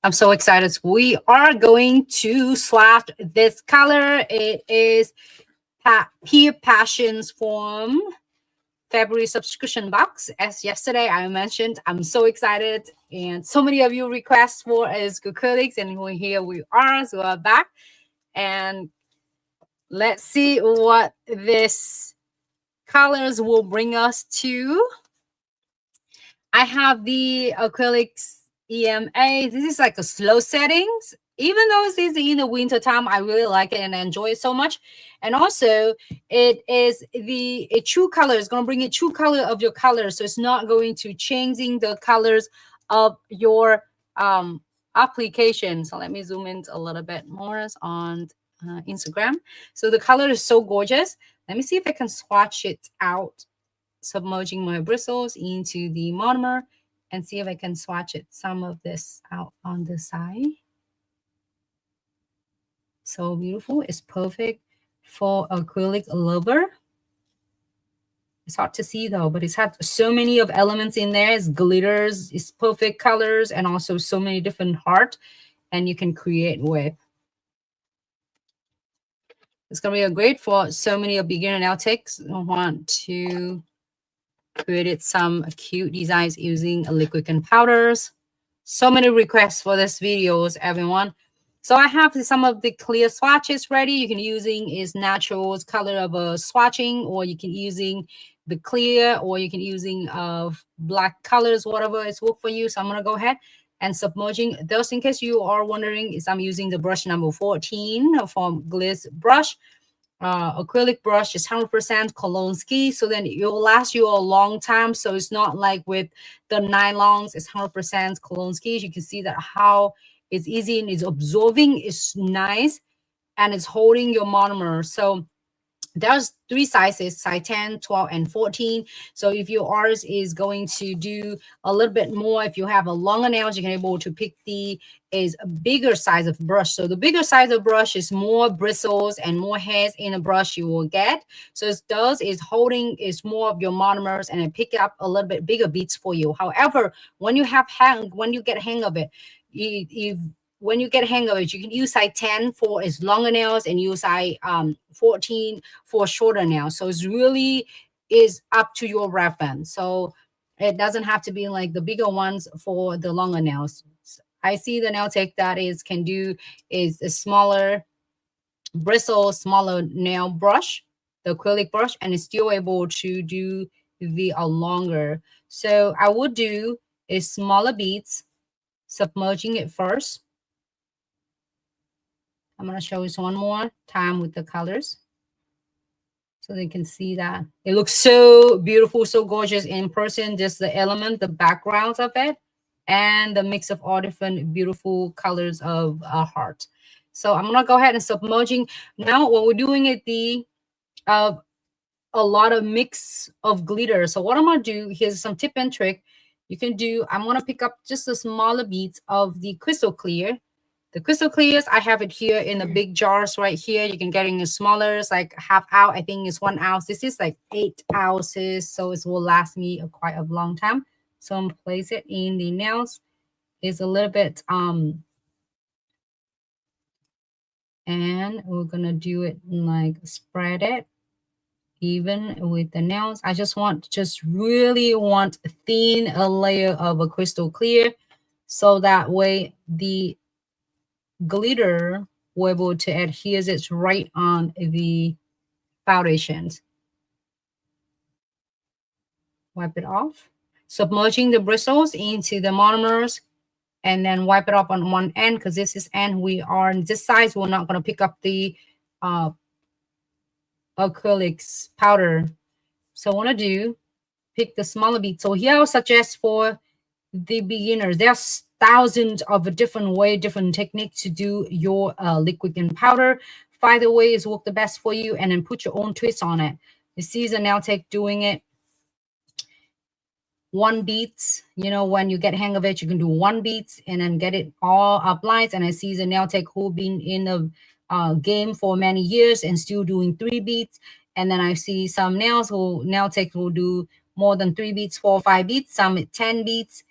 I'm so excited. We are going to swatch this color. It is Pure Passions from February subscription box. As yesterday I mentioned, I'm so excited, and so many of you request for is acrylics, and here we are. So we're back, and let's see what this colors will bring us to. I have the acrylics EMA. This is like a slow settings. Even though it's in the winter time, I really like it and I enjoy it so much. And also, it is a true color. It's going to bring a true color of your color. So it's not going to changing the colors of your application. So let me zoom in a little bit more on Instagram. So the color is so gorgeous. Let me see if I can swatch it out, submerging my bristles into the monomer, and see if I can swatch it some of this out on the side. So beautiful. It's perfect for acrylic lover. It's hard to see though, but it's had so many of elements in there. It's glitters, it's perfect colors, and also so many different heart, and you can create with. It's gonna be a great for so many of beginner nail techs who want to create some cute designs using liquid and powders. So many requests for this videos, everyone. So I have some of the clear swatches ready. You can using is natural color of a swatching, or you can using the clear, or you can using of black colors, whatever is work for you. So I'm gonna go ahead and submerging those. In case you are wondering, is I'm using the brush number 14 from Glitz brush. Acrylic brush is 100% Kolonsky, so then it will last you a long time. So it's not like with the nylons, it's 100% Kolonsky. You can see that how it's easy and it's absorbing, it's nice, and it's holding your monomer. So there's 3 sizes, size 10, 12, and 14. So if yours is going to do a little bit more, if you have a longer nails, you can able to pick the is a bigger size of brush. So the bigger size of brush is more bristles and more hairs in a brush you will get. So it does is holding is more of your monomers, and it pick up a little bit bigger beads for you. However, when you have when you get hang of it, when you get hang of it, you can use size 10 for its longer nails and use size 14 for shorter nails. So it's really is up to your reference. So it doesn't have to be like the bigger ones for the longer nails. I see the nail tech that can do is a smaller bristle, smaller nail brush, the acrylic brush, and it's still able to do the longer. So I would do is smaller beads, submerging it first. I'm going to show you one more time with the colors so they can see that. It looks so beautiful, so gorgeous in person. Just the element, the backgrounds of it, and the mix of all different beautiful colors of a heart. So I'm going to go ahead and submerging. Now what we're doing is a lot of mix of glitter. So what I'm going to do, here's some tip and trick. You can do, I'm going to pick up just the smaller beads of the crystal clear. The crystal clears, I have it here in the big jars right here. You can get it in smaller, it's like half ounce. I think it's 1 ounce. This is like 8 ounces, so it will last me quite a long time. So I'm place it in the nails. It's a little bit and we're gonna do it like spread it even with the nails. I just really want thin a layer of a crystal clear, so that way the glitter will able to adhere it right on the foundations. Wipe it off, submerging the bristles into the monomers, and then wipe it up on one end, because this is end we are in this size. We're not going to pick up the acrylics powder. So I want to do pick the smaller beads. So here I'll suggest for the beginners, there's thousands of different techniques to do your liquid and powder. Find the way is work the best for you, and then put your own twist on it. You see the nail tech doing it 1 beats. You know, when you get hang of it, you can do 1 beats and then get it all up lines. And I see the nail tech who been in the game for many years and still doing 3 beats. And then I see some nail tech will do more than 3 beats, 4 or 5 beats, some 10 beats.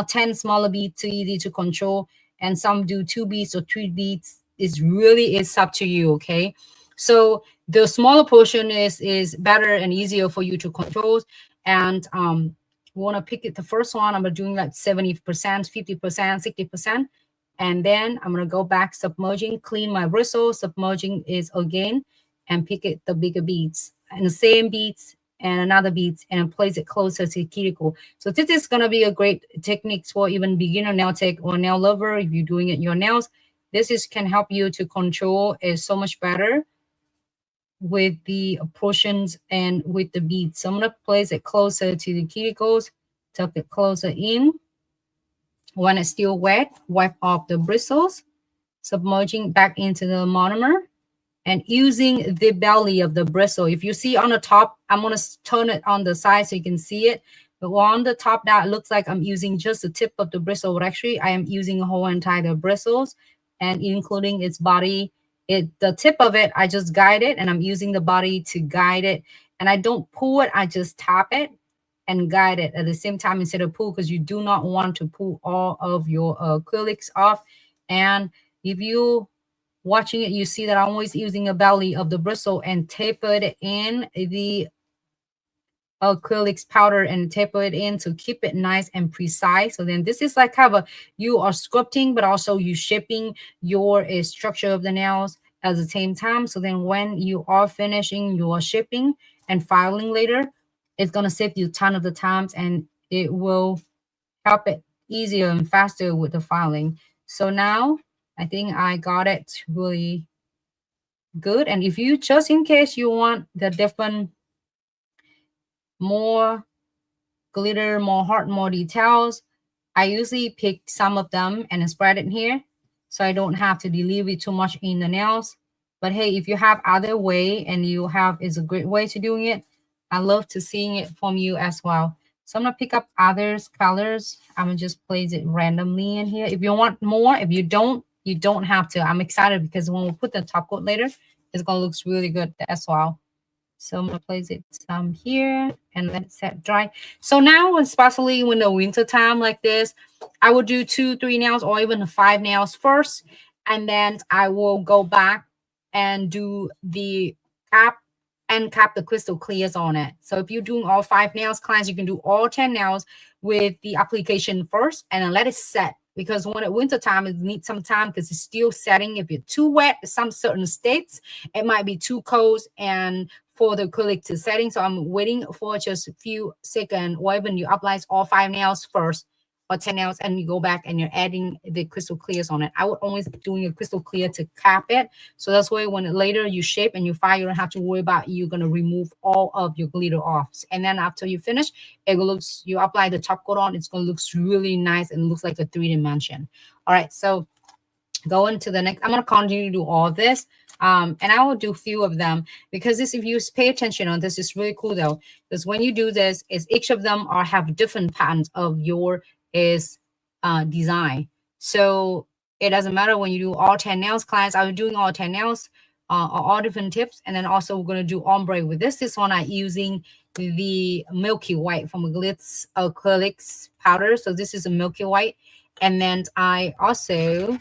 10 smaller beads, too easy to control, and some do 2 beads or 3 beads. It's really, it's up to you, okay? So the smaller portion is better and easier for you to control. And we want to pick it the first one. I'm doing like 70%, 50%, 60%. And then I'm going to go back, submerging, clean my bristle, submerging is again, and pick it the bigger beads and the same beads and another beads and place it closer to the cuticle. So this is going to be a great technique for even beginner nail tech or nail lover. If you're doing it your nails, this is can help you to control it so much better with the portions and with the beads. So I'm going to place it closer to the cuticles, tuck it closer in. When it's still wet, wipe off the bristles, submerging back into the monomer and using the belly of the bristle. If you see on the top, I'm going to turn it on the side so you can see it. But on the top, that looks like I'm using just the tip of the bristle, but actually I am using a whole entire bristles and including its body. The tip of it, I just guide it, and I'm using the body to guide it. And I don't pull it, I just tap it and guide it at the same time instead of pull, because you do not want to pull all of your acrylics off. And if you watching it, you see that I'm always using a belly of the bristle and taper it in the acrylics powder and taper it in to keep it nice and precise. So then this is like kind of you are sculpting, but also you shaping your structure of the nails at the same time. So then when you are finishing your shaping and filing later, it's going to save you a ton of the times, and it will help it easier and faster with the filing. So now I think I got it really good. And if you, just in case you want the different, more glitter, more heart, more details, I usually pick some of them and spread it here so I don't have to relieve it too much in the nails. But hey, if you have other way and you have, is a great way to doing it, I love to seeing it from you as well. So I'm gonna pick up others colors. I'm gonna just place it randomly in here. If you want more, if you don't have to. I'm excited because when we put the top coat later, it's gonna look really good as well. So I'm gonna place it some here and let it set dry. So now, especially when the winter time like this, I will do 2, 3 nails or even 5 nails first, and then I will go back and do the cap and cap the crystal clears on it. So if you're doing all 5 nails, clients, you can do all 10 nails with the application first and then let it set. Because when at winter time, it needs some time because it's still setting. If you're too wet, some certain states, it might be too cold and for the acrylic to setting. So I'm waiting for just a few seconds, or even you apply all 5 nails first or 10 nails, and you go back and you're adding the crystal clears on it. I would always doing a crystal clear to cap it. So that's why when later you shape and you file, you don't have to worry about you're going to remove all of your glitter off. And then after you finish, it looks, you apply the top coat on, it's going to look really nice and looks like a 3D. All right, so going to the next, I'm going to continue to do all this. And I will do a few of them because this, if you pay attention on this, is really cool though. Because when you do this, is each of them are have different patterns of your design. So it doesn't matter when you do all 10 nails, clients. I was doing all 10 nails, all different tips. And then also we're going to do ombre with this. This one I'm using the milky white from Glitz Acrylic Powder. So this is a milky white. And then I also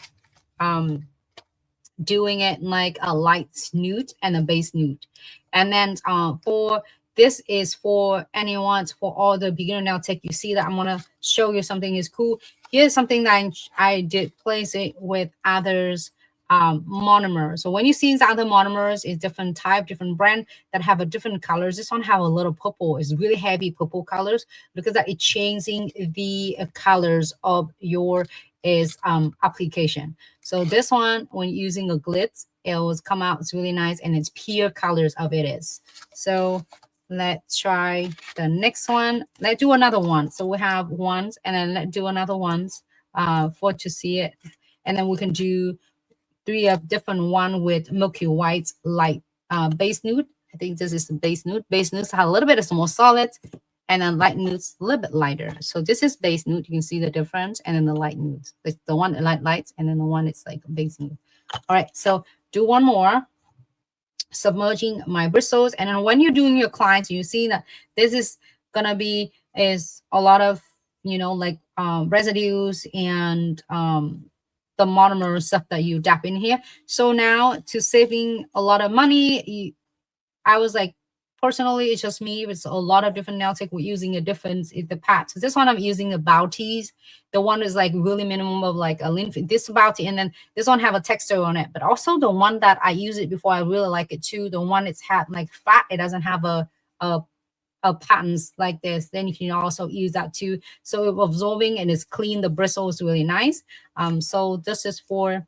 doing it like a light nude and a base nude. And then for this is for anyone, for all the beginner nail tech. You see that I'm gonna show you something is cool. Here's something that I did place it with others monomer. So when you see these other monomers, is different type, different brand that have a different colors. This one have a little purple. It's really heavy purple colors because that it's changing the colors of your application. So this one, when using a glitz, it will come out. It's really nice, and it's pure colors of it is. So let's try the next one. Let's do another one. So we have ones, and then let's do another ones for to see it, and then we can do 3 of different one with milky white light base nude. I think this is the base nude. Base nudes have a little bit of more solid, and then light nudes a little bit lighter. So this is base nude. You can see the difference. And then the light nudes. It's the one that lights, and then the one it's like base nude. All right, so do one more. Submerging my bristles. And then when you're doing your clients, you see that this is gonna be is a lot of, you know, like residues and the monomer stuff that you dab in here. So now to saving a lot of money, I was like, personally, it's just me. It's a lot of different nail tech. We're using a different the pads. So this one I'm using a Bounties. The one is like really minimum of like a lymph. This Bounty, and then this one have a texture on it. But also the one that I use it before, I really like it too. The one it's had like flat. It doesn't have a patterns like this. Then you can also use that too. So it's absorbing and it's clean. The bristle is really nice. So this is for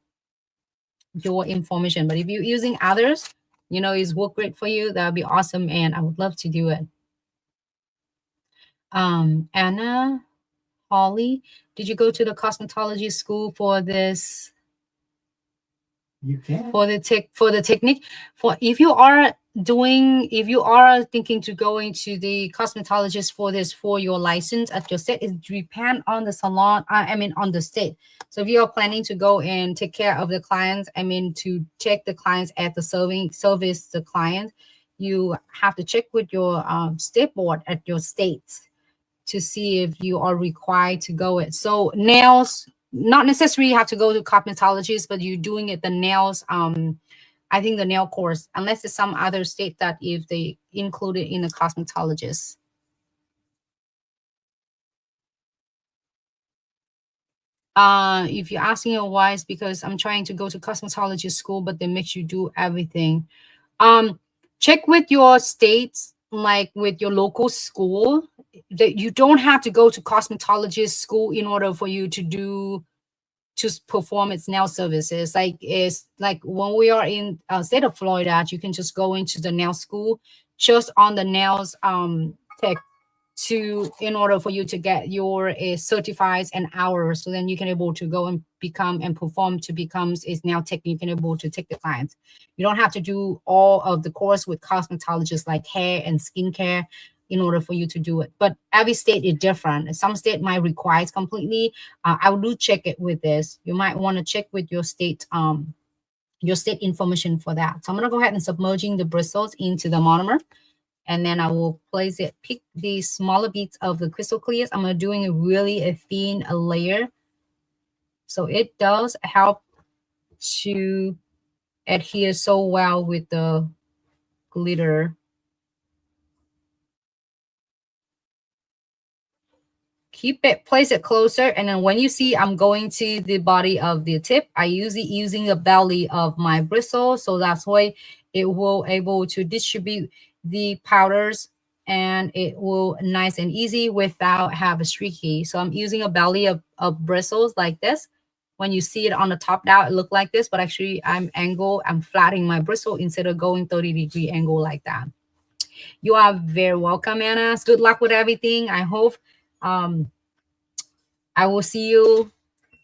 your information. But if you're using others, you know, it's work great for you, that would be awesome, and I would love to do it. Anna, Holly, did you go to the cosmetology school for this? You can. For the technique. For if you are thinking to go into the cosmetologist for this, for your license at your state, it depends on the salon, I mean on the state. So if you are planning to go and take care of the clients, I mean to check the clients at the service the client, you have to check with your state board at your states to see if you are required to go it. So nails, not necessarily you have to go to cosmetologist, but you're doing it the nails, I think the nail course, unless it's some other state that if they include it in the cosmetologist. If you're asking why, it's because I'm trying to go to cosmetology school, but they make you do everything. Check with your states, like with your local school, that you don't have to go to cosmetologist school in order for you to perform its nail services. Like it's like when we are in state of Florida, you can just go into the nail school just on the nails tech in order for you to get your certified and hours, so then you can able to go and become and perform to become is nail tech. You can able to take the clients. You don't have to do all of the course with cosmetologists like hair and skincare in order for you to do it. But every state is different. Some state might require it completely. I will check it with this. You might want to check with your state information for that. So I'm gonna go ahead and submerging the bristles into the monomer. And then I will place it, pick the smaller beads of the crystal clears. I'm doing a really thin layer. So it does help to adhere so well with the glitter. Keep it, place it closer. And then when you see I'm going to the body of the tip, I usually using the belly of my bristle. So that's why it will able to distribute the powders, and it will nice and easy without have a streaky. So I'm using a belly of bristles like this. When you see it on the top down, it look like this, but actually I'm flattening my bristle instead of going 30-degree angle like that. You are very welcome, Anna. Good luck with everything. I hope I will see you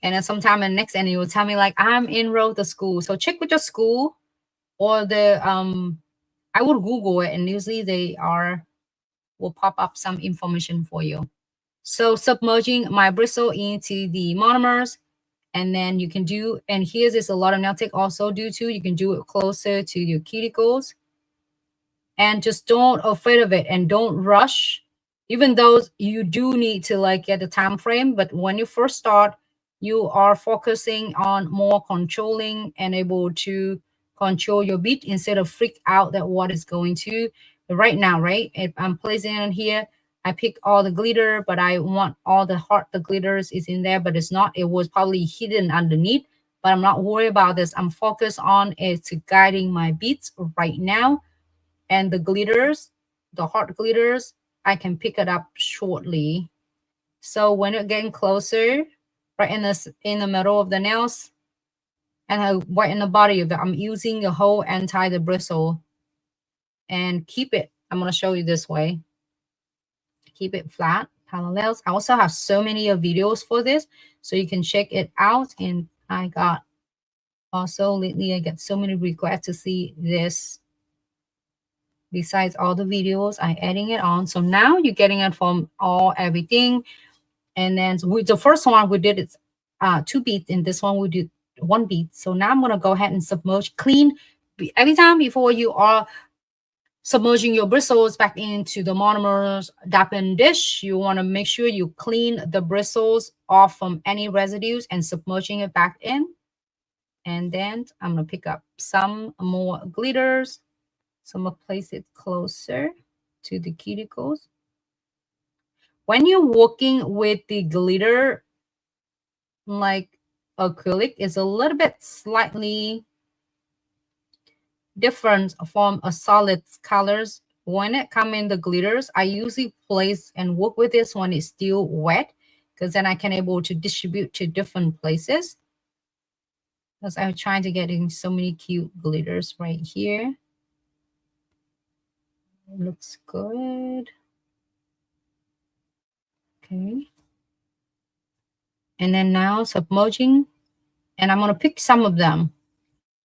and then sometime in the next, and you will tell me like I'm enrolled the school. So check with your school or the I would Google it, and usually they will pop up some information for you. So submerging my bristle into the monomers, and then you can do, and here's is a lot of nail tech also do too. You can do it closer to your cuticles, and just don't afraid of it and don't rush. Even though you do need to like get the time frame, but when you first start, you are focusing on more controlling and able to control your beat instead of freak out that what is going to right now, right? If I'm placing it in here, I pick all the glitter, but I want all the heart, the glitters is in there, but it's not, it was probably hidden underneath, but I'm not worried about this. I'm focused on it's guiding my beats right now. And the glitters, the heart glitters, I can pick it up shortly. So when you're getting closer, right in the middle of the nails, and right in the body of it, I'm using the whole the bristle and keep it. I'm going to show you this way. Keep it flat, parallels. I also have so many videos for this, so you can check it out. And I got also lately, I get so many requests to see this. Besides all the videos, I'm adding it on. So now you're getting it from everything. And then with the first one, we did it 2 beats. In this one, we did 1 beat. So now I'm going to go ahead and submerge, clean. Every time before you are submerging your bristles back into the monomers dampened dish, you want to make sure you clean the bristles off from any residues and submerging it back in. And then I'm going to pick up some more glitters. So I'm going to place it closer to the cuticles. When you're working with the glitter, like acrylic, is a little bit slightly different from a solid colors. When it come in the glitters, I usually place and work with this when it's still wet, because then I can able to distribute to different places. Because I'm trying to get in so many cute glitters right here. It looks good. Okay. And then now submerging, and I'm going to pick some of them.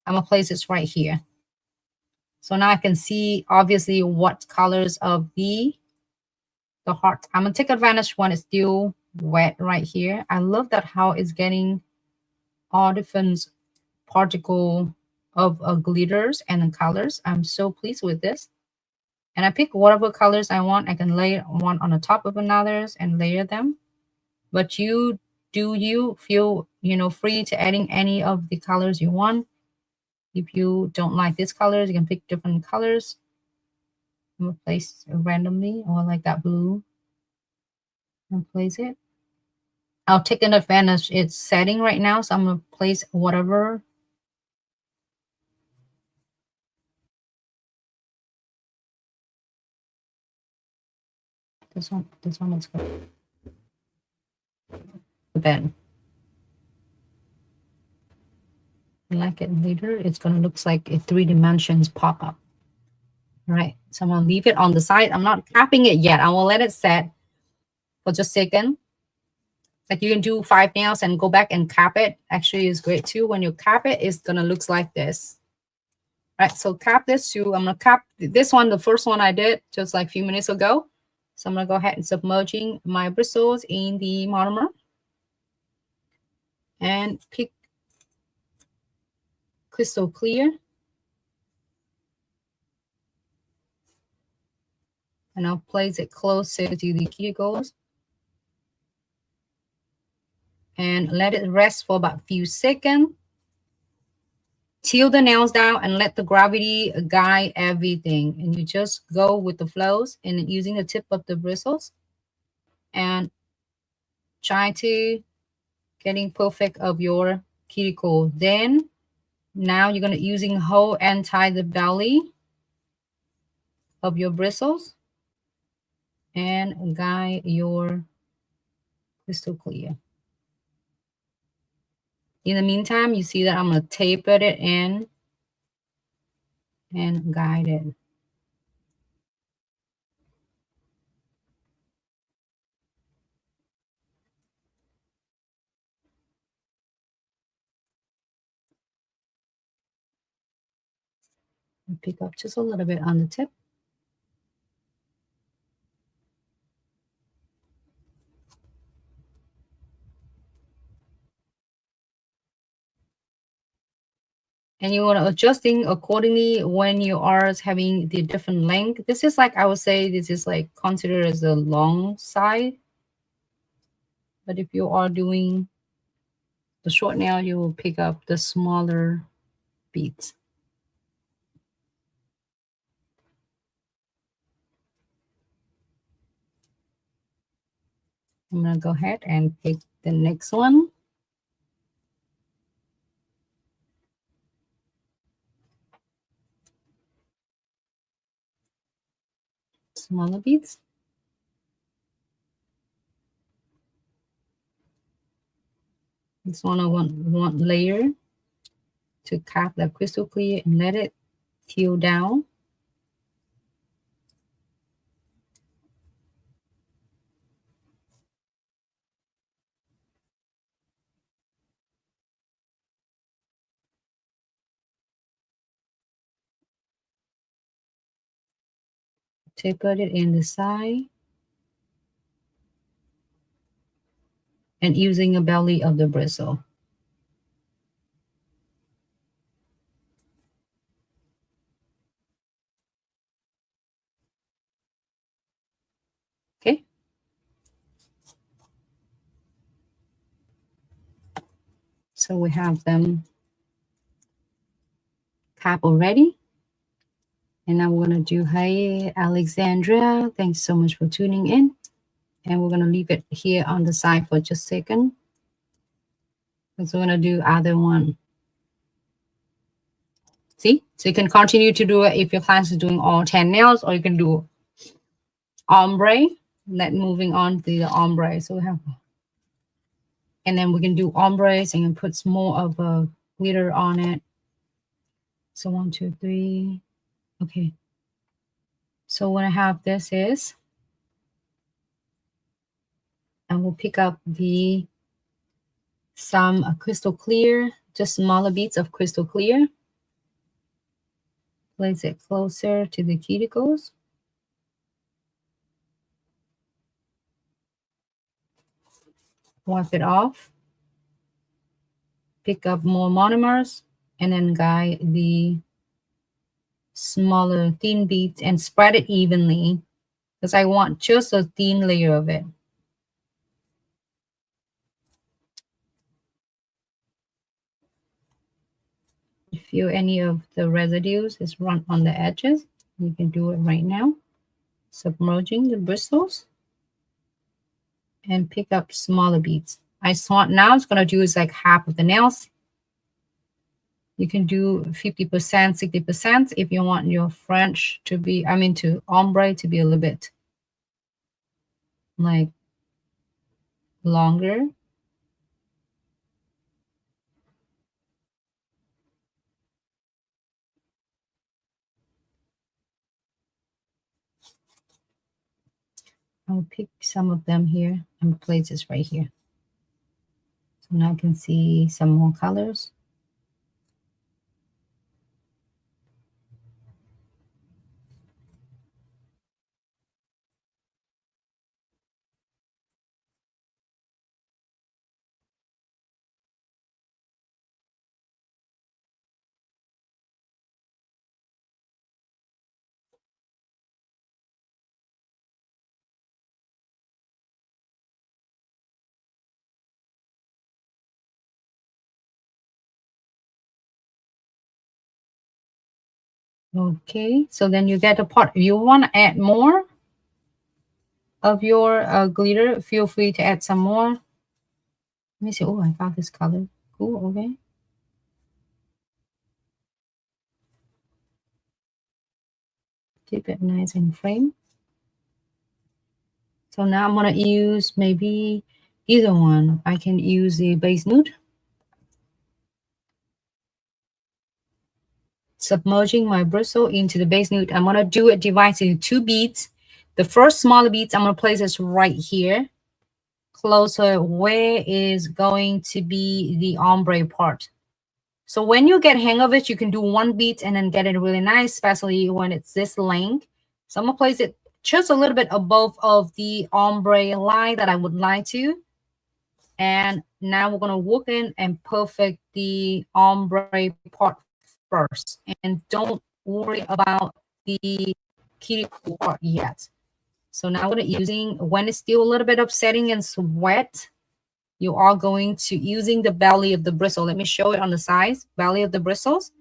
I'm going to place this right here. So now I can see obviously what colors of the heart. I'm going to take advantage when it's still wet right here. I love that how it's getting all different particle of glitters and the colors. I'm so pleased with this. And I pick whatever colors I want. I can lay one on the top of another's and layer them. But you feel, free to adding any of the colors you want. If you don't like these colors, you can pick different colors. I'm gonna place randomly, or like that blue, and place it. I'll take an advantage. It's setting right now, so I'm gonna place whatever. This one is good. The bed. I like it later. It's gonna look like a 3 dimensions pop up. All right, so I'm gonna leave it on the side. I'm not capping it yet. I will let it set for just a second. Like you can do 5 nails and go back and cap it. Actually, is great too. When you cap it, it's gonna look like this. All right, so cap this too. I'm gonna cap this one, the first one I did just like a few minutes ago. So I'm gonna go ahead and submerging my bristles in the monomer and pick crystal clear. And I'll place it closer to the cuticles. And let it rest for about a few seconds. Till the nails down and let the gravity guide everything. And you just go with the flows and using the tip of the bristles and try to getting perfect of your cuticle. Then now you're gonna using hold and tie the belly of your bristles and guide your crystal clear. In the meantime, you see that I'm gonna taper it in and guide it. And pick up just a little bit on the tip. And you want to adjusting accordingly when you are having the different length. This is like, I would say this is like considered as the long side. But if you are doing the short nail, you will pick up the smaller beads. I'm going to go ahead and pick the next one. Smaller beads. This one I want one layer to cap that crystal clear and let it peel down. Taper it in the side. And using a belly of the bristle. So we have them cap already. And now we're going to do, hey, Alexandria, thanks so much for tuning in. And we're going to leave it here on the side for just a second. Because we're going to do other one. See? So you can continue to do it if your class is doing all 10 nails, or you can do ombre. Then moving on to the ombre. So we have, and then we can do ombres and put more of a glitter on it. So 1, 2, 3. Okay. So what I have this is, and we'll pick up some crystal clear, just smaller beads of crystal clear. Place it closer to the cuticles. Wipe it off. Pick up more monomers and then guide the smaller thin beads and spread it evenly because I want just a thin layer of it. If you any of the residues is run on the edges, you can do it right now. Submerging the bristles and pick up smaller beads. I want now it's gonna do is like half of the nails. You can do 50%, 60% if you want your French to be, to ombre to be a little bit like longer. I'll pick some of them here and place this right here. So now I can see some more colors. Okay, so then you get a part. If you want to add more of your glitter, feel free to add some more. Let me see. Oh, I found this color. Cool, okay. Keep it nice and frame. So now I'm going to use maybe either one. I can use the base nude. Submerging my bristle into the base nude. I'm going to do it divided into 2 beads. The first smaller beads, I'm going to place this right here. Closer where is going to be the ombre part. So when you get hang of it, you can do 1 bead and then get it really nice, especially when it's this length. So I'm going to place it just a little bit above of the ombre line that I would like to. And now we're going to work in and perfect the ombre part first. And don't worry about the cuticle part yet. So now we're using, when it's still a little bit upsetting and wet, you are going to using the belly of the bristle. Let me show it on the sides. Belly of the bristles.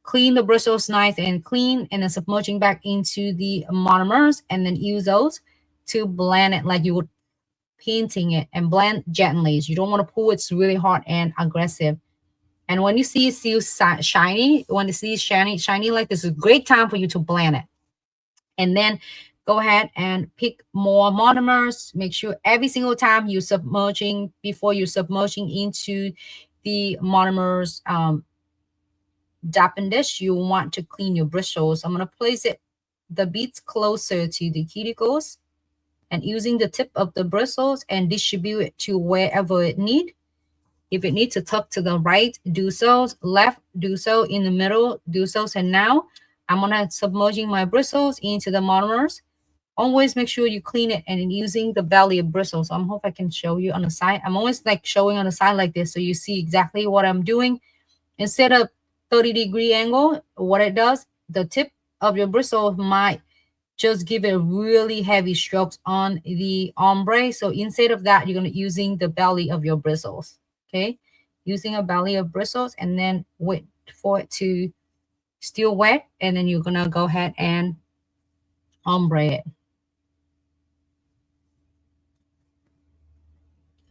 Clean the bristles nice and clean, and then submerging back into the monomers, and then use those to blend it like you would painting it, and blend gently. You don't want to pull it's really hard and aggressive. And when you see it still shiny, when you see it shiny like this, is a great time for you to blend it. And then go ahead and pick more monomers. Make sure every single time you're submerging, before you're submerging into the monomers dampen dish, you want to clean your bristles. I'm going to place the beads closer to the cuticles and using the tip of the bristles and distribute it to wherever it need. If it needs to tuck to the right, do so. Left, do so. In the middle, do so. And now I'm going to submerging my bristles into the monomers. Always make sure you clean it and using the belly of bristles. So I hope I can show you on the side. I'm always like showing on the side like this so you see exactly what I'm doing. Instead of 30-degree angle, what it does, the tip of your bristle might just give it really heavy strokes on the ombre. So instead of that, you're going to using the belly of your bristles. Okay. using a belly of bristles, and then wait for it to still wet, and then you're gonna go ahead and ombre it.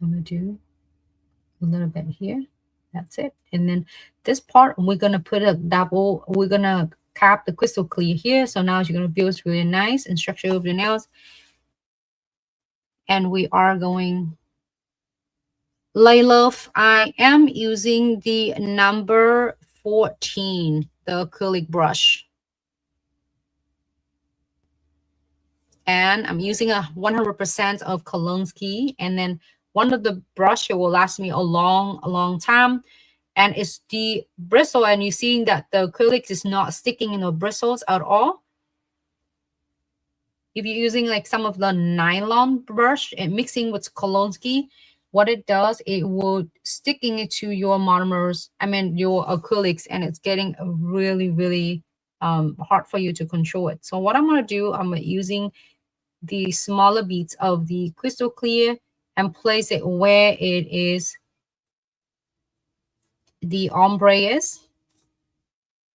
I'm gonna do a little bit here. That's it. And then this part, we're gonna put a double, we're gonna cap the crystal clear here. So now you're gonna build really nice and structure of your nails. And we are going Lay Love. I am using the number 14, the acrylic brush. And I'm using a 100% of Kolonsky. And then one of the brush will last me a long time. And it's the bristle, and you're seeing that the acrylic is not sticking in the bristles at all. If you're using like some of the nylon brush and mixing with Kolonsky, what it does, it will sticking it to your monomers, I mean your acrylics, and it's getting really hard for you to control it. So what I'm going to do, I'm using the smaller beads of the crystal clear and place it where it is the ombre is,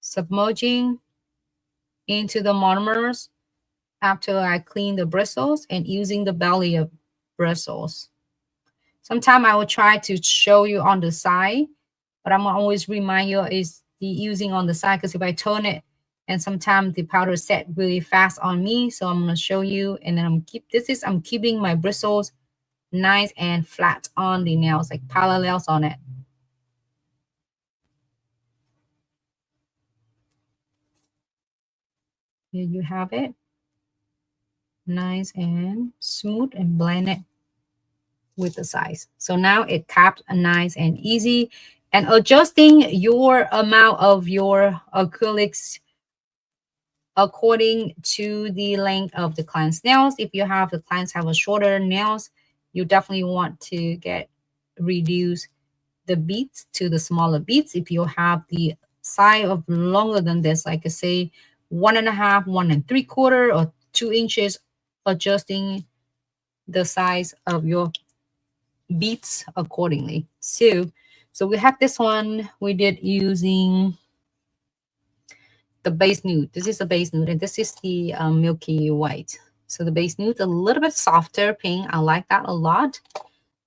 submerging into the monomers after I clean the bristles and using the belly of bristles. Sometimes I will try to show you on the side, but I'm always remind you is the using on the side, because if I turn it and sometimes the powder set really fast on me. So I'm going to show you, and then I'm keeping my bristles nice and flat on the nails, like parallels on it. Here you have it. Nice and smooth, and blend it with the size. So now it capped nice and easy. And adjusting your amount of your acrylics according to the length of the client's nails. If you have the clients have a shorter nails, you definitely want to reduce the beads to the smaller beads. If you have the size of longer than this, like I say 1.5, 1 3/4, or 2 inches, adjusting the size of your beads accordingly. So we have this one we did using the base nude. This is the base nude, and this is the milky white. So the base nude a little bit softer pink. I like that a lot.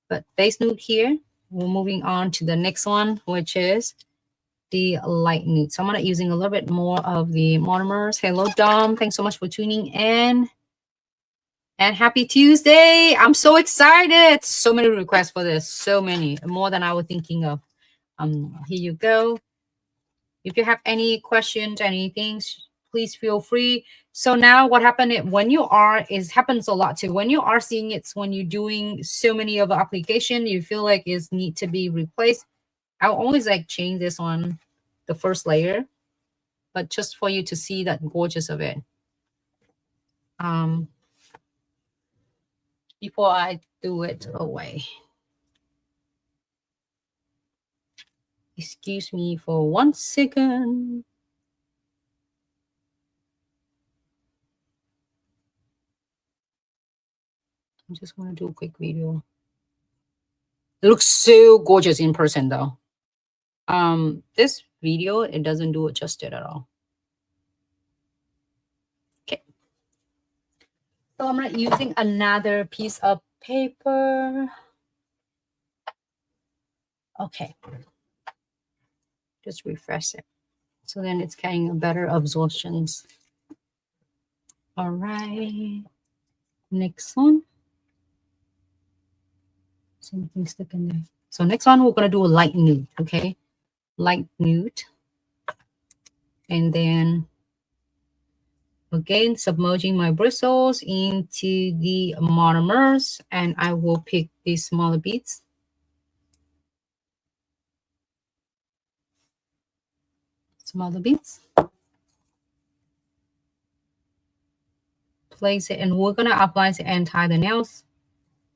But base nude here. We're moving on to the next one, which is the light nude. So I'm gonna using a little bit more of the monomers. Hello Dom, thanks so much for tuning in. And happy Tuesday. I'm so excited. So many requests for this. So many. More than I was thinking of. Here you go. If you have any questions, anything, please feel free. So now what happened when you are, happens a lot too. When you are seeing it, when you're doing so many of the application, you feel like it need to be replaced. I'll always like change this one, the first layer, but just for you to see that gorgeous of it. Before I do it away. Excuse me for 1 second. I just want to do a quick video. It looks so gorgeous in person though. This video, it doesn't do it justice at all. Okay. So I'm not using another piece of paper. Okay. Just refresh it. So then it's getting a better absorptions. All right. Next one. Something stuck in there. So next one, we're going to do a light nude. Okay. Light nude. And then again, submerging my bristles into the monomers, and I will pick these smaller beads. Smaller beads. Place it, and we're gonna apply it and tie the nails.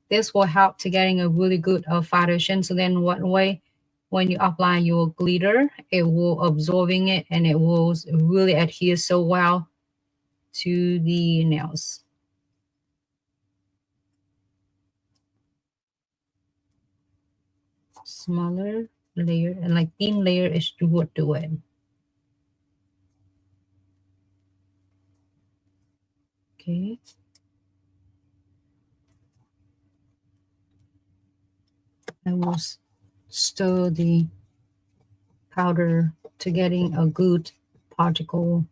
This will help to getting a really good foundation. So then one way, when you apply your glitter, it will absorbing it, and it will really adhere so well to the nails. Smaller layer, and like thin layer is would do it. Okay. I will stir the powder to getting a good particle.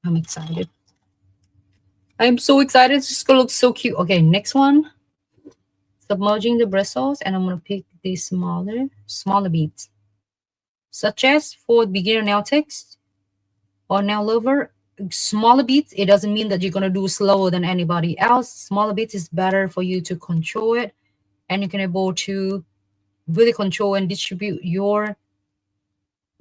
I'm excited. I'm so excited. It's gonna look so cute. Okay, next one. Submerging the bristles, and I'm gonna pick these smaller beads. Such as for beginner nail techs or nail lover, smaller beads, it doesn't mean that you're gonna do slower than anybody else. Smaller beads is better for you to control it, and you can able to really control and distribute your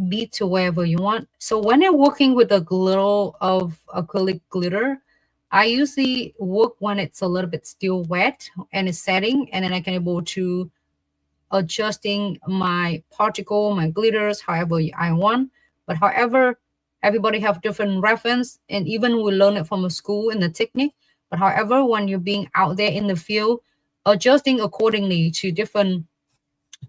bead to wherever you want. So when I'm working with a glitter of acrylic glitter, I usually work when it's a little bit still wet and it's setting, and then I can able to adjusting my particle, my glitters, however I want. But however, everybody have different reference, and even we learn it from a school in the technique. But however, when you're being out there in the field, adjusting accordingly to different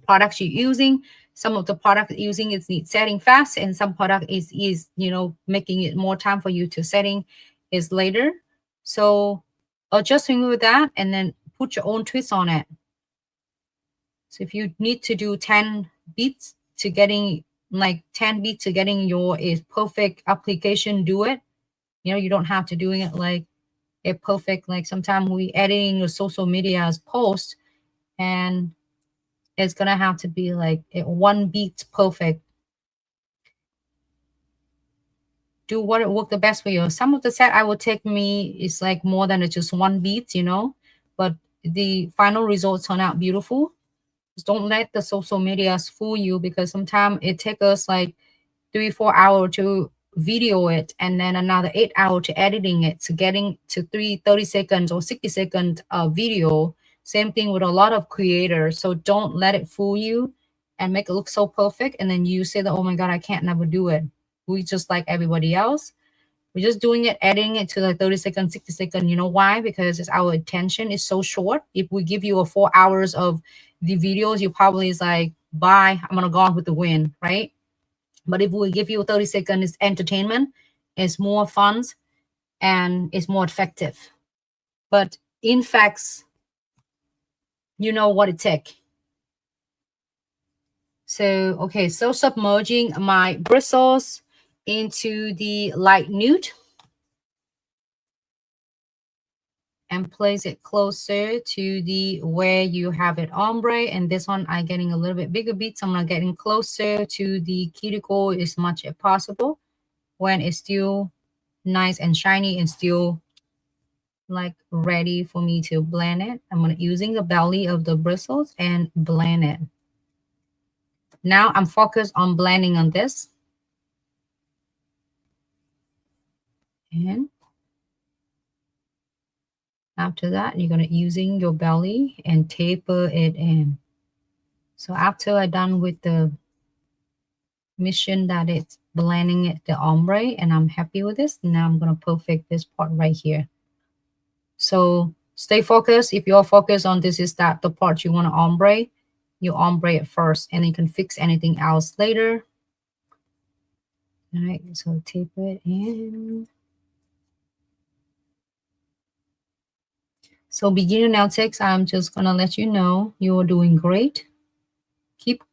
products you're using. Some of the product using is need setting fast, and some product is you know, making it more time for you to setting is later. So adjusting with that, and then put your own twist on it. So if you need to do 10 beats to getting like 10 beats to getting your is perfect application, do it. You know, you don't have to doing it like a perfect, like sometimes we editing your social media's post, and it's gonna have to be like one beat perfect. Do what it work the best for you. Some of the set I would take me is like more than just one beat, you know, but the final results turn out beautiful. Just don't let the social medias fool you, because sometimes it takes us like 3-4 hours to video it, and then another 8 hours to editing it, to getting to 30 seconds or 60 second video. Same thing with a lot of creators. So don't let it fool you and make it look so perfect, and then you say that, oh my god, I can't never do it. We just like everybody else. We're just doing it, editing it to like 30 seconds, 60 seconds. You know why? Because it's our attention is so short. If we give you a 4 hours of the videos, you probably is like, bye, I'm gonna go on with the wind, right? But if we give you 30 seconds, it's entertainment, it's more fun, and it's more effective. But in facts, you know what it takes. So, okay, so submerging my bristles into the light nude and place it closer to the where you have it ombre. And this one I'm getting a little bit bigger beats. I'm not getting closer to the cuticle as much as possible when it's still nice and shiny and still like ready for me to blend it. I'm gonna using the belly of the bristles and blend it. Now I'm focused on blending on this. And after that, you're gonna using your belly and taper it in. So after I'm done with the mission that it's blending it the ombre, and I'm happy with this, now I'm gonna perfect this part right here. So stay focused. If you're focused on this is that the part you want to ombre, you ombre it first, and you can fix anything else later. All right, so taper it in. So beginner nail techs, I'm just gonna let you know you're doing great. Keep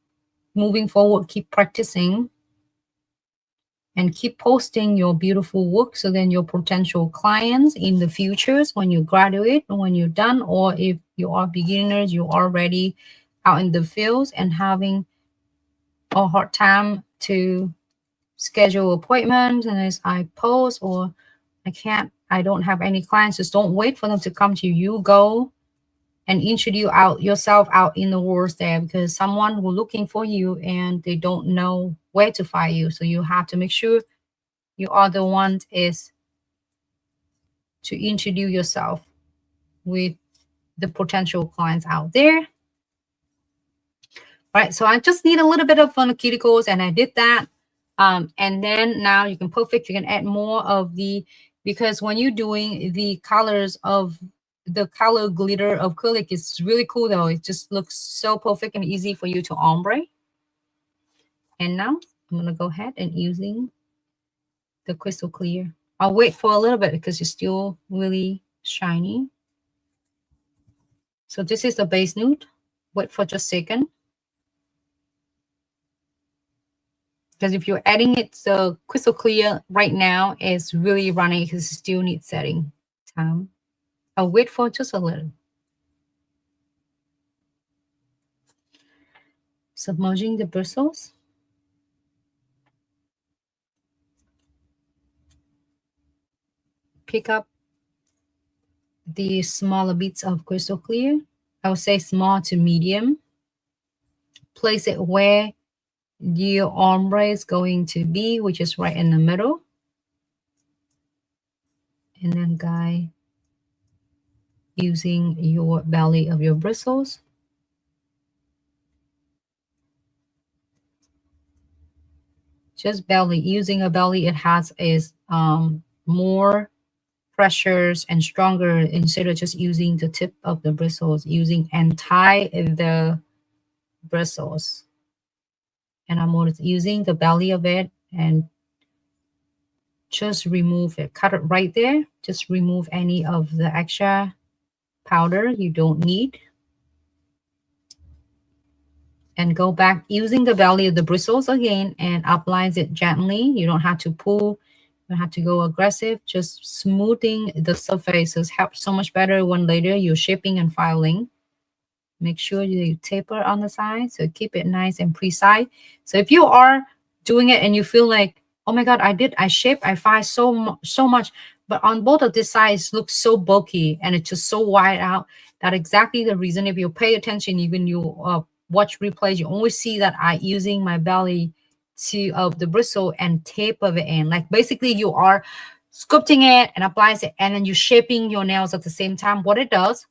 moving forward, keep practicing, and keep posting your beautiful work, so then your potential clients in the futures, when you graduate, when you're done, or if you are beginners, you are already out in the fields and having a hard time to schedule appointments, and as I post, or I don't have any clients, just don't wait for them to come to you. You go and introduce yourself out in the world there, because someone will looking for you and they don't know where to find you. So you have to make sure you are the one is to introduce yourself with the potential clients out there. Right, so I just need a little bit of cuticles, and I did that. And then now you can add more of the, because when you're doing the colors of the color glitter of acrylic is really cool though. It just looks so perfect and easy for you to ombre. And now I'm gonna go ahead and using the crystal clear. I'll wait for a little bit because it's still really shiny. So this is the base nude. Wait for just a second. Because if you're adding it so crystal clear right now, it's really running because it still needs setting time. I'll wait for just a little. Submerging the bristles. Pick up the smaller bits of crystal clear. I would say small to medium. Place it where your ombre is going to be, which is right in the middle. And then guide using your belly of your bristles. Just belly. Using a belly, it has is more pressures and stronger instead of just using the tip of the bristles, using and tie the bristles. And I'm using the belly of it and just remove it. Cut it right there. Just remove any of the extra powder you don't need. And go back using the belly of the bristles again and apply it gently. You don't have to pull. You don't have to go aggressive. Just smoothing the surfaces helps so much better when later you're shaping and filing. Make sure you taper on the side, so keep it nice and precise. So if you are doing it and you feel like, oh my God, I shape, I file so much, but on both of these sides looks so bulky and it's just so wide out. That's exactly the reason. If you pay attention, even you watch replays, you always see that I using my belly to of the bristle and taper it in. Like basically you are sculpting it and applies it, and then you're shaping your nails at the same time. What it does,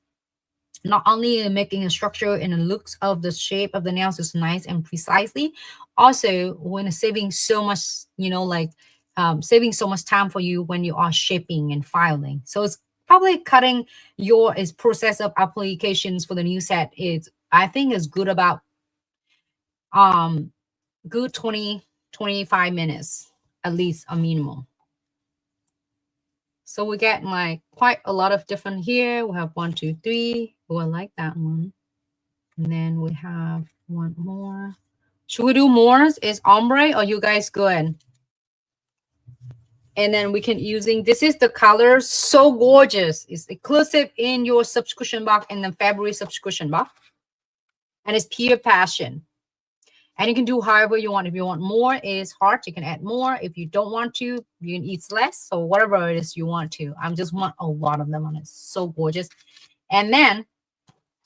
not only making a structure and the looks of the shape of the nails is nice and precisely, also when saving so much, you know, like saving so much time for you when you are shaping and filing. So it's probably cutting your process of applications for the new set is, I think, is good about good 20-25 minutes, at least a minimum. So we get like quite a lot of different here. We have 1, 2, 3. Oh, I like that one. And then we have one more. Should we do more? Is ombre or you guys good? And then we can using, this is the color, so gorgeous. It's exclusive in your subscription box, in the February subscription box. And it's pure passion. And you can do however you want. If you want more is heart, you can add more. If you don't want to, you can eat less. So whatever it is you want to. I just want a lot of them on it. So gorgeous. And then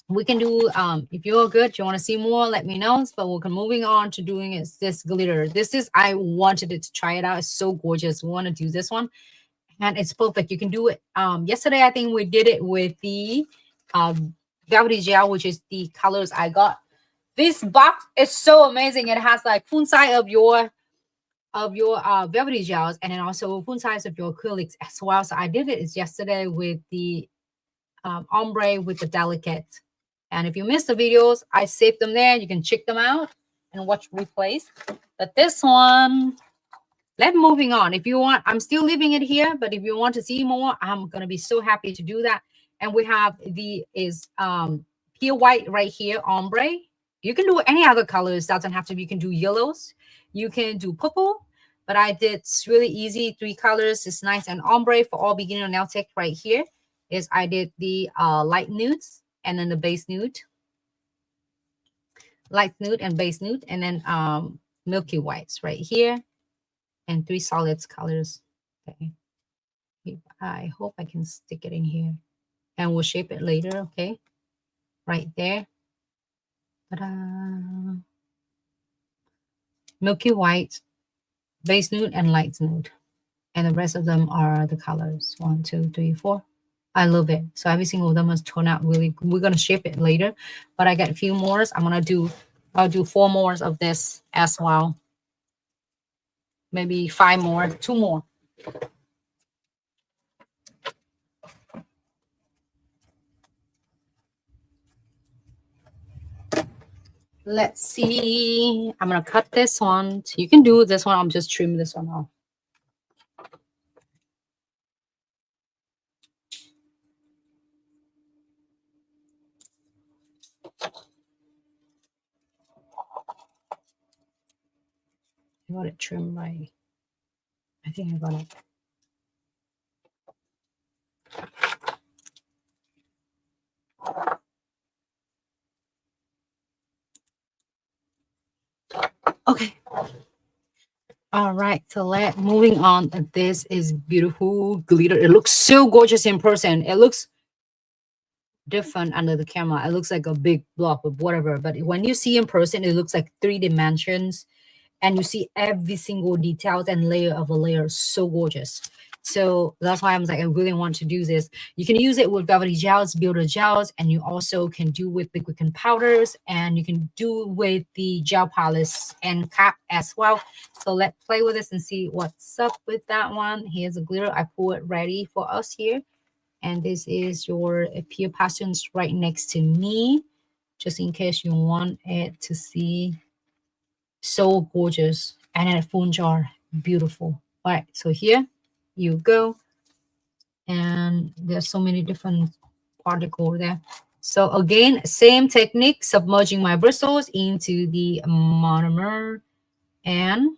we can do, if you're good, you want to see more, let me know. But we're moving on to doing is this glitter. This is, I wanted it to try it out. It's so gorgeous. We want to do this one. And it's perfect. You can do it. Yesterday, I think we did it with the Velvetty Gel, which is the colors I got. This box is so amazing. It has like full size of your Velvetty gels, and then also full size of your acrylics as well. So I did it yesterday with the ombre with the delicate. And if you missed the videos, I saved them there. You can check them out and watch replays. But this one, let's moving on. If you want, I'm still leaving it here, but if you want to see more, I'm gonna be so happy to do that. And we have the pure white right here, ombre. You can do any other colors. Doesn't have to be. You can do yellows. You can do purple. But I did, it's really easy. 3 colors. It's nice. And ombre for all beginner nail tech right here is I did the light nudes and then the base nude. Light nude and base nude. And then milky whites right here. And 3 solids colors. Okay. I hope I can stick it in here. And we'll shape it later. Okay. Right there. Ta-da. Milky white, base nude, and light nude. And the rest of them are the colors. 1, 2, 3, 4. I love it. So every single of them has turned out really good. We're gonna shape it later, but I got a few more. I'll do 4 more of this as well. Maybe 5 more, 2 more. Let's see. I'm gonna cut this one. You can do this one. I'm just trim this one off. I got it trimmed right. I think I got it. Okay. All right. So moving on. This is beautiful glitter. It looks so gorgeous in person. It looks different under the camera. It looks like a big block of whatever. But when you see in person, it looks like 3 dimensions. And you see every single details and layer of a layer. So gorgeous. So that's why I'm like, I really want to do this. You can use it with Velvetty gels, Builder gels, and you also can do with liquid and powders, and you can do with the gel polish and cap as well. So let's play with this and see what's up with that one. Here's a glitter. I pull it ready for us here. And this is your Pure Passions right next to me, just in case you want it to see. So gorgeous. And in a phone jar, beautiful. All right, so here you go. And there's so many different particles there. So again, same technique, submerging my bristles into the monomer. And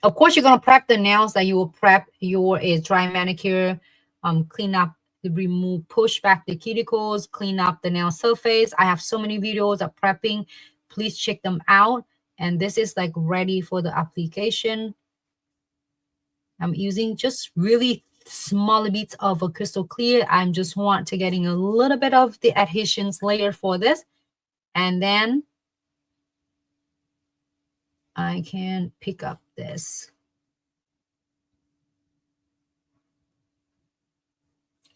of course, you're gonna prep the nails that you will prep your dry manicure, clean up, remove, push back the cuticles, clean up the nail surface. I have so many videos of prepping. Please check them out. And this is like ready for the application. I'm using just really small bits of a crystal clear. I'm just want to getting a little bit of the adhesions layer for this. And then I can pick up this.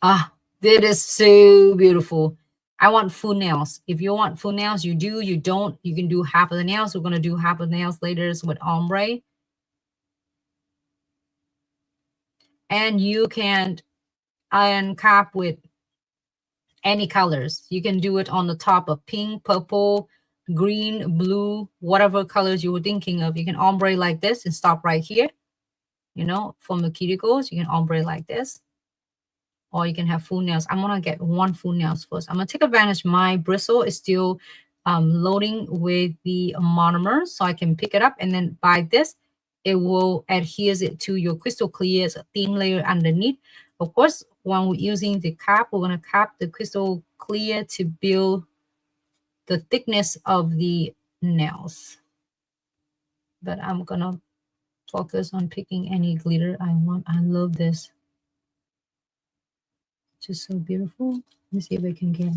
Ah, that is so beautiful. I want full nails. If you want full nails, you do. You don't, you can do half of the nails. We're going to do half of the nails later with ombre. And you can iron cap with any colors. You can do it on the top of pink, purple, green, blue, whatever colors you were thinking of. You can ombre like this and stop right here. You know, from the cuticles, you can ombre like this. Or you can have full nails. I'm gonna get one full nails first. I'm gonna take advantage. My bristle is still loading with the monomer, so I can pick it up, and then by this, it will adhere it to your crystal clear as a thin layer underneath. Of course, when we're using the cap, we're gonna cap the crystal clear to build the thickness of the nails. But I'm gonna focus on picking any glitter I want. I love this. Just so beautiful. Let me see if I can get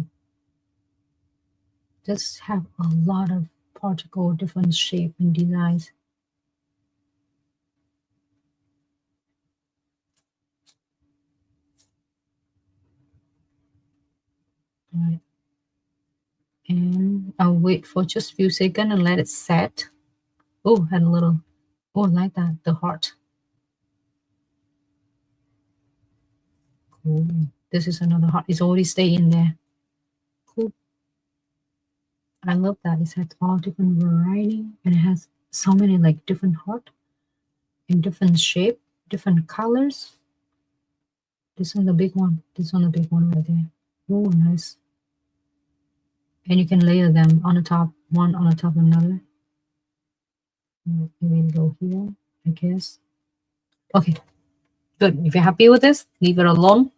just have a lot of particle, different shape and designs. All right. And I'll wait for just a few seconds and let it set. Oh, had a little, oh, like that, the heart. Cool. This is another heart. It's already staying there. Cool. I love that. It has all different variety, and it has so many like different heart in different shape, different colors. This one, the big one. This one, the big one right there. Oh, nice. And you can layer them on the top, one on the top of another. Maybe go here, I guess. Okay, good. If you're happy with this, leave it alone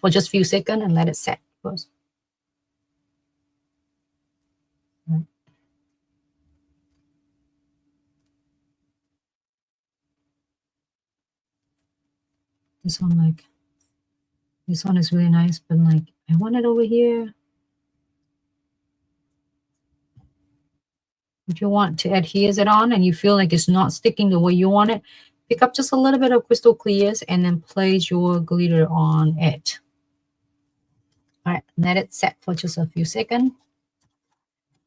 for just a few seconds and let it set first. Right. This one is really nice, but like I want it over here. If you want to adhere it on and you feel like it's not sticking the way you want it, pick up just a little bit of crystal clears and then place your glitter on it. All right, let it set for just a few seconds.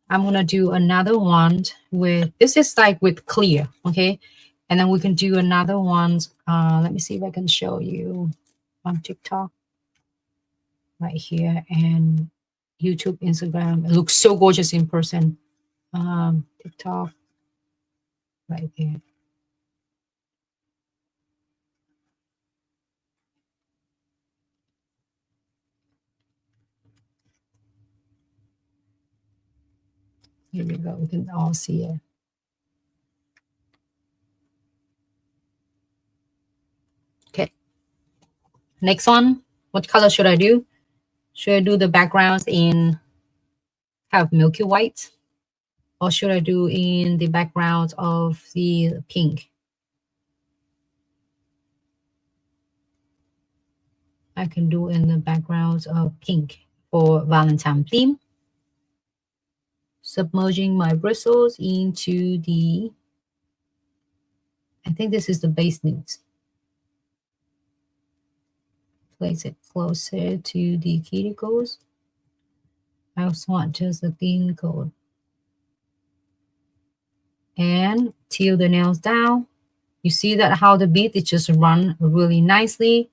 I'm gonna do another one with, this is like with clear, okay? And then we can do another one. Let me see if I can show you on TikTok right here. And YouTube, Instagram. It looks so gorgeous in person. TikTok, right there. Here we go. We can all see it. Okay. Next one. What color should I do? Should I do the backgrounds in have milky white? Or should I do in the background of the pink? I can do in the background of pink for Valentine theme. Submerging my bristles into the, I think this is the base nude. Place it closer to the cuticles. I also want just a thin coat. And till the nails down. You see that how the bead it just run really nicely.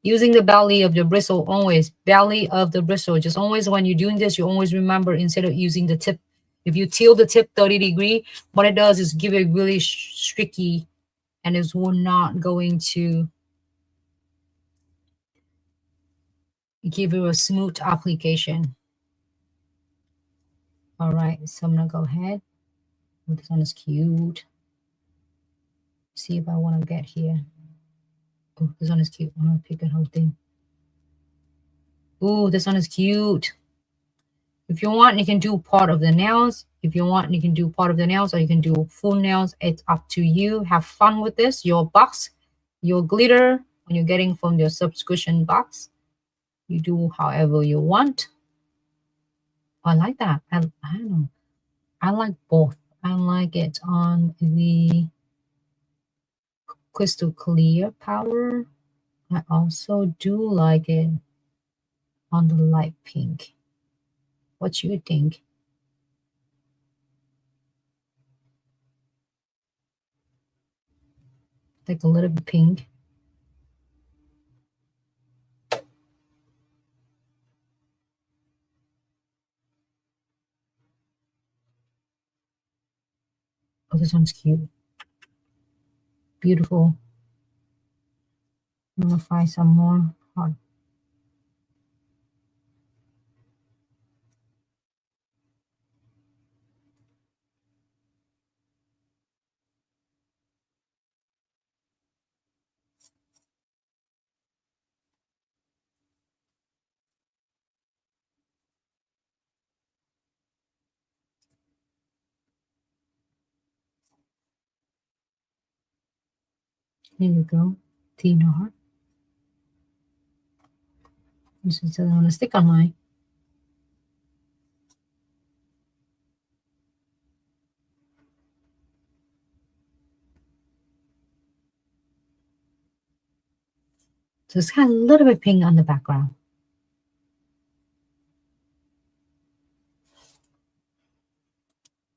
Using the belly of the bristle always, belly of the bristle. Just always when you're doing this, you always remember instead of using the tip. If you tilt the tip 30 degrees, what it does is give it really streaky and it's not going to give you a smooth application. All right, so I'm gonna go ahead. Oh, this one is cute. See if I want to get here. Oh, this one is cute. I'm gonna pick the whole thing. Oh, this one is cute. If you want, you can do part of the nails. If you want, you can do part of the nails or you can do full nails. It's up to you. Have fun with this. Your box, your glitter, when you're getting from your subscription box, you do however you want. I like that. I don't know. I like both. I like it on the crystal clear powder. I also do like it on the light pink. What you think? Like a little bit pink. Oh, this one's cute. Beautiful. I'm gonna find some more hot. Here you go. Thin heart. This is on a stick on mine. So it's got a little bit pink on the background.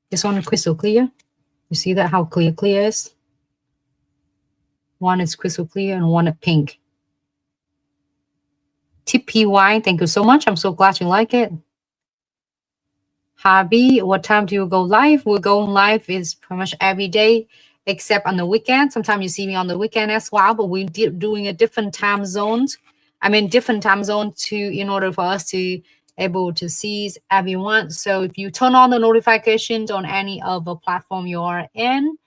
This one is crystal clear. You see that how clear is? One is crystal clear and one is pink. TPY, thank you so much. I'm so glad you like it. Harvey, what time do you go live? We're going live is pretty much every day except on the weekend. Sometimes you see me on the weekend as well, but we're doing a different time zones. I mean, different time zone in order for us to able to see everyone. So if you turn on the notifications on any of the platform you are in,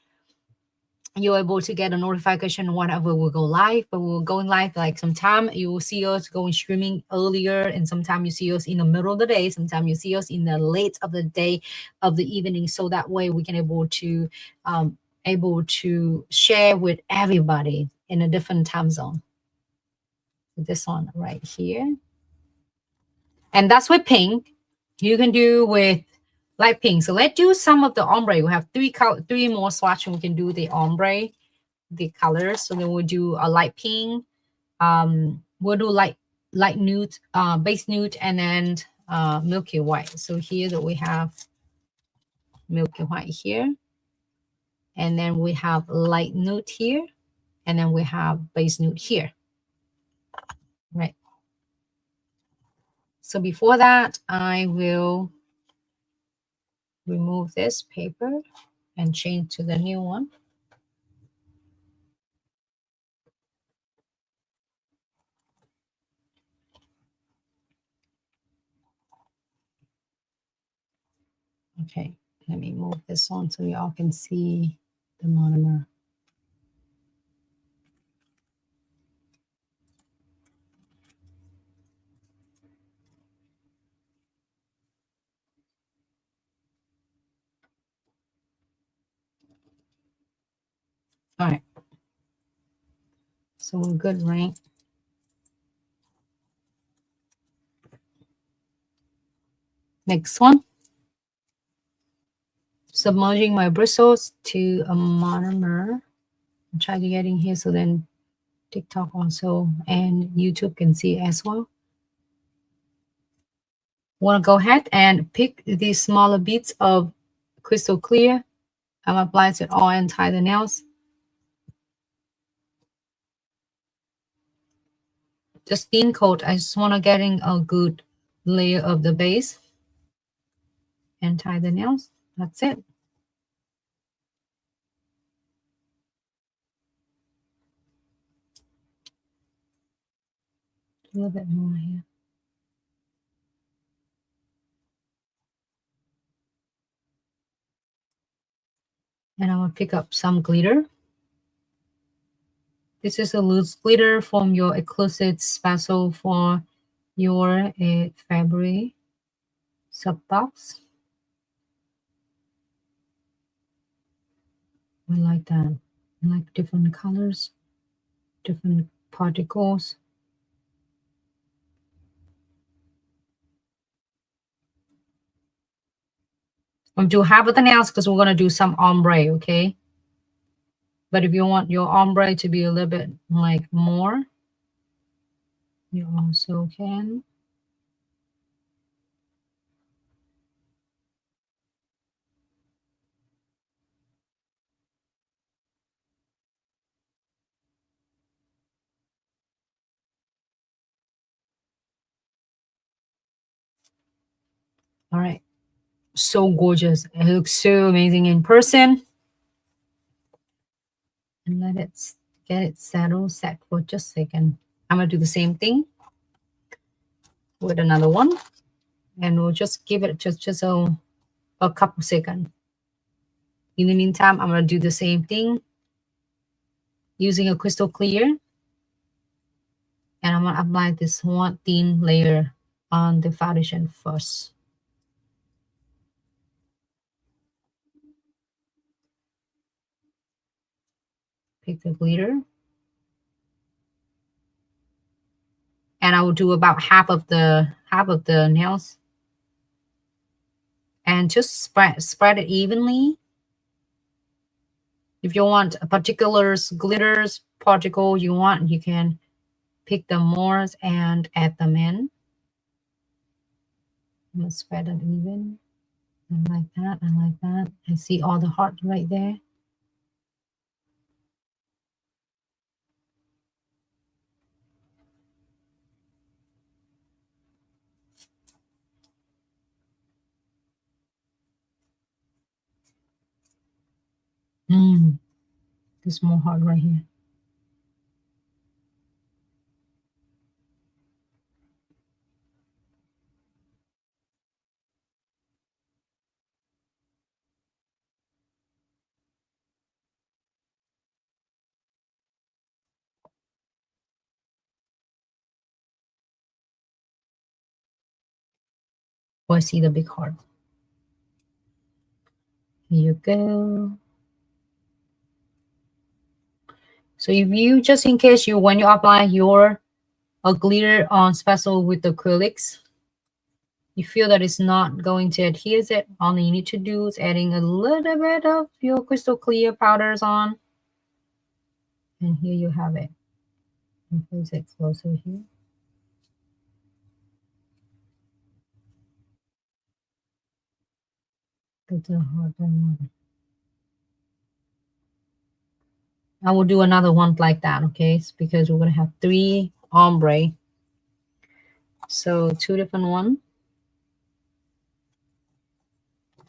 you're able to get a notification whenever we go live. But we're going live like sometime you will see us going streaming earlier, and sometimes you see us in the middle of the day, sometimes you see us in the late of the day of the evening, so that way we can able to share with everybody in a different time zone. This one right here, and that's with pink. You can do with light pink. So let's do some of the ombre. We have three more swatch and we can do the ombre, the colors. So then we'll do a light pink, we'll do light nude, base nude, and then milky white. So here that we have milky white here, and then we have light nude here, And then we have base nude here, right? So before that, I will remove this paper and change to the new one. Okay, let me move this on so y'all can see the monomer. All right, so we're good, right? Next one. Submerging my bristles to a monomer. I'm trying to get in here so then TikTok also and YouTube can see as well. Want to go ahead and pick these smaller bits of crystal clear. I'm applying it all and tie the nails. Just thin coat. I just want to get in a good layer of the base and tie the nails. That's it. A little bit more here. And I'm going to pick up some glitter. This is a loose glitter from your exclusive special for your fabric sub box. I like that. I like different colors, different particles. I'm going to do half of the nails because we're going to do some ombre, okay? But if you want your ombre to be a little bit like more, you also can. All right. So gorgeous. It looks so amazing in person. And let it get it set for just a second. I'm going to do the same thing with another one. And we'll just give it just a couple seconds. In the meantime, I'm going to do the same thing using a crystal clear. And I'm going to apply this one thin layer on the foundation first. Pick the glitter. And I will do about half of the nails. And just spread it evenly. If you want a particular glitters particle you want, you can pick them more and add them in. I'm gonna spread it even. And like that, and like that. I see all the heart right there. There's more heart right here. Oh, I see the big heart. Here you go. So if you, just in case you, when you apply your glitter on special with the acrylics, you feel that it's not going to adhere it, all you need to do is adding a little bit of your crystal clear powders on. And here you have it. Place it closer here. Put the heart on. I will do another one like that, okay? It's because we're gonna have 3 ombre. So 2 different one.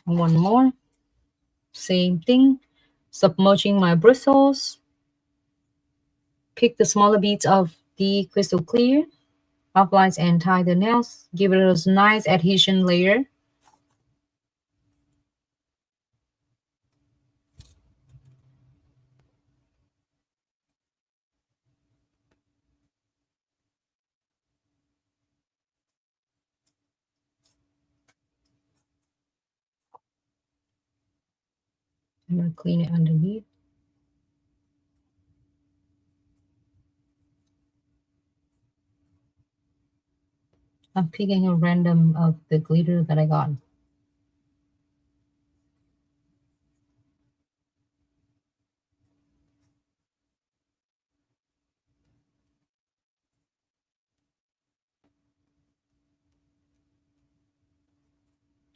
And one more. Same thing. Submerging my bristles. Pick the smaller beads of the crystal clear. Apply and tie the nails. Give it a nice adhesion layer. I'm gonna clean it underneath. I'm picking a random of the glitter that I got.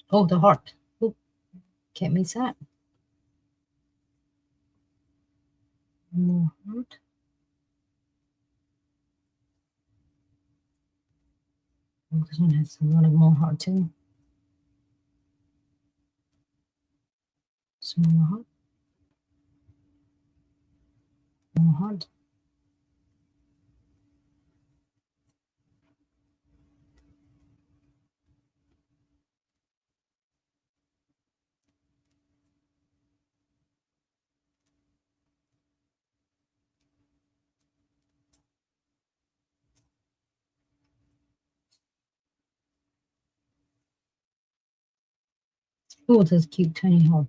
Oh, the heart. Oh, can't miss that. More heart. Oh, this one has a lot of more heart too. Smaller heart. More heart. Oh, this cute tiny heart.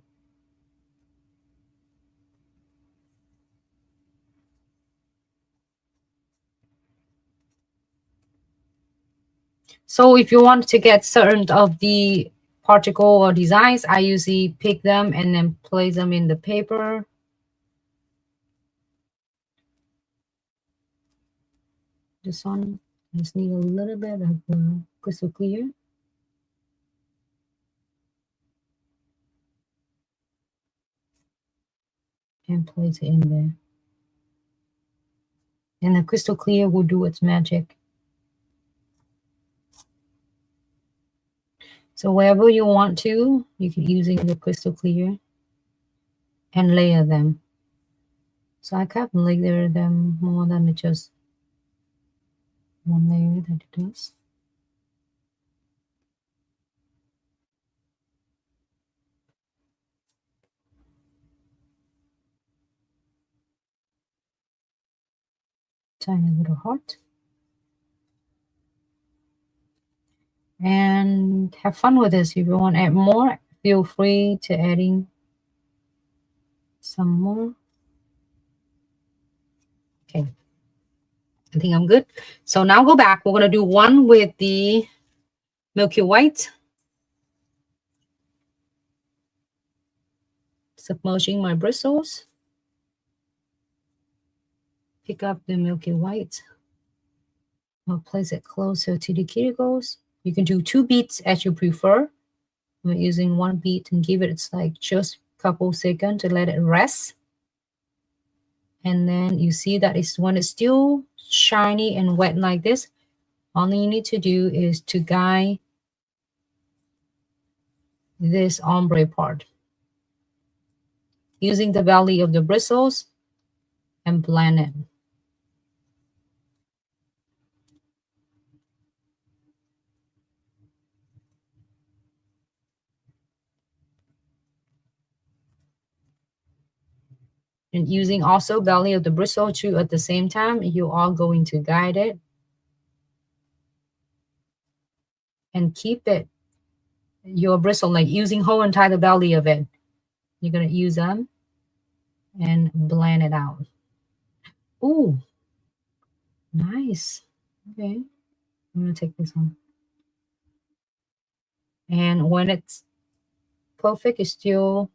So if you want to get certain of the particle or designs, I usually pick them and then place them in the paper. This one just need a little bit of crystal clear. And place it in there. And the crystal clear will do its magic. So wherever you want to, you can using the crystal clear and layer them. So I can't layer them more than just one layer that it does. Tiny little heart. And have fun with this. If you want to add more, feel free to adding some more. Okay, I think I'm good. So now go back. We're going to do one with the Milky White. Submerging my bristles. Pick up the Milky White. I'll place it closer to the cuticles. You can do 2 beads as you prefer. I'm using 1 bead and give it, it's like just a couple seconds to let it rest. And then you see that it's when it's still shiny and wet like this, all you need to do is to guide this ombre part using the belly of the bristles and blend it. And using also belly of the bristle too at the same time, you are going to guide it and keep it your bristle, like using whole entire belly of it. You're gonna use them and blend it out. Ooh, nice. Okay, I'm gonna take this one. And when it's perfect, it's still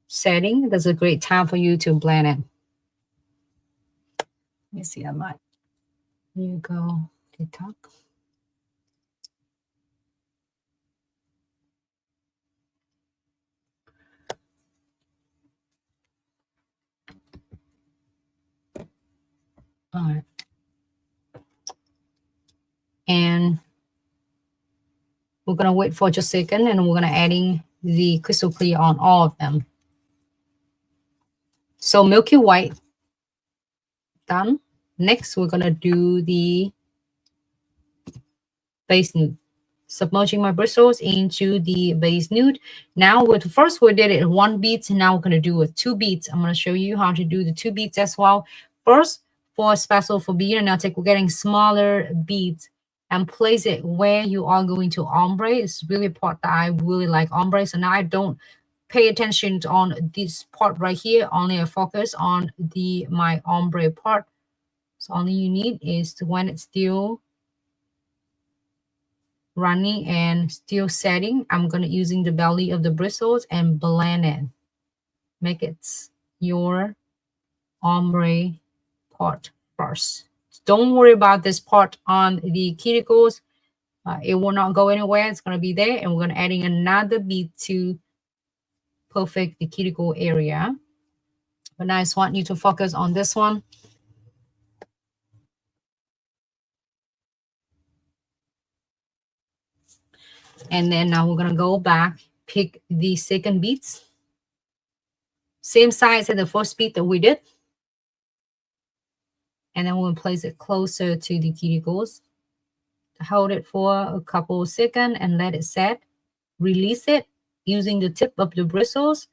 setting, that's a great time for you to blend it. Let me see, I might. Here you go, TikTok. All right. And we're going to wait for just a second, and we're going to adding the crystal clear on all of them. So milky white done. Next, we're going to do the base nude. Submerging my bristles into the base nude. Now, with first we did it 1 bead, and now we're going to do it 2 beads. I'm going to show you how to do the 2 beads as well. First, for special for beginner nail tech, we're getting smaller beads and place it where you are going to ombre. It's really part that I really like ombre. So now I don't pay attention on this part right here. Only I focus on my ombre part. So only you need is to, when it's still running and still setting, I'm going to using the belly of the bristles and blend it. Make it your ombre part first. Don't worry about this part on the cuticles. It will not go anywhere. It's going to be there. And we're going to adding another bead to perfect the cuticle area. But now I just want you to focus on this one. And then now we're going to go back, pick the second beads. Same size as the first bead that we did. And then we'll place it closer to the cuticles. Hold it for a couple of seconds and let it set. Release it using the tip of the bristles.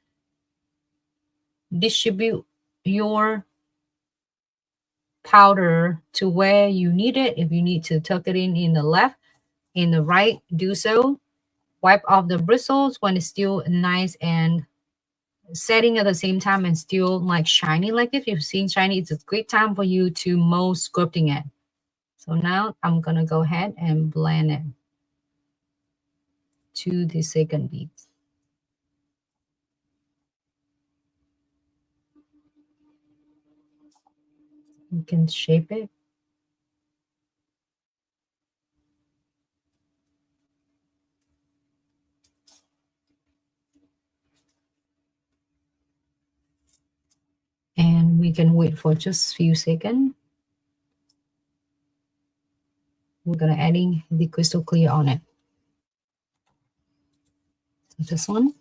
Distribute your powder to where you need it. If you need to tuck it in the left, in the right, do so. Wipe off the bristles when it's still nice and setting at the same time and still like shiny like this. If you've seen shiny, it's a great time for you to mold sculpting it. So now I'm going to go ahead and blend it to the second bead. You can shape it. And we can wait for just a few seconds. We're going to adding the crystal clear on it. So this one.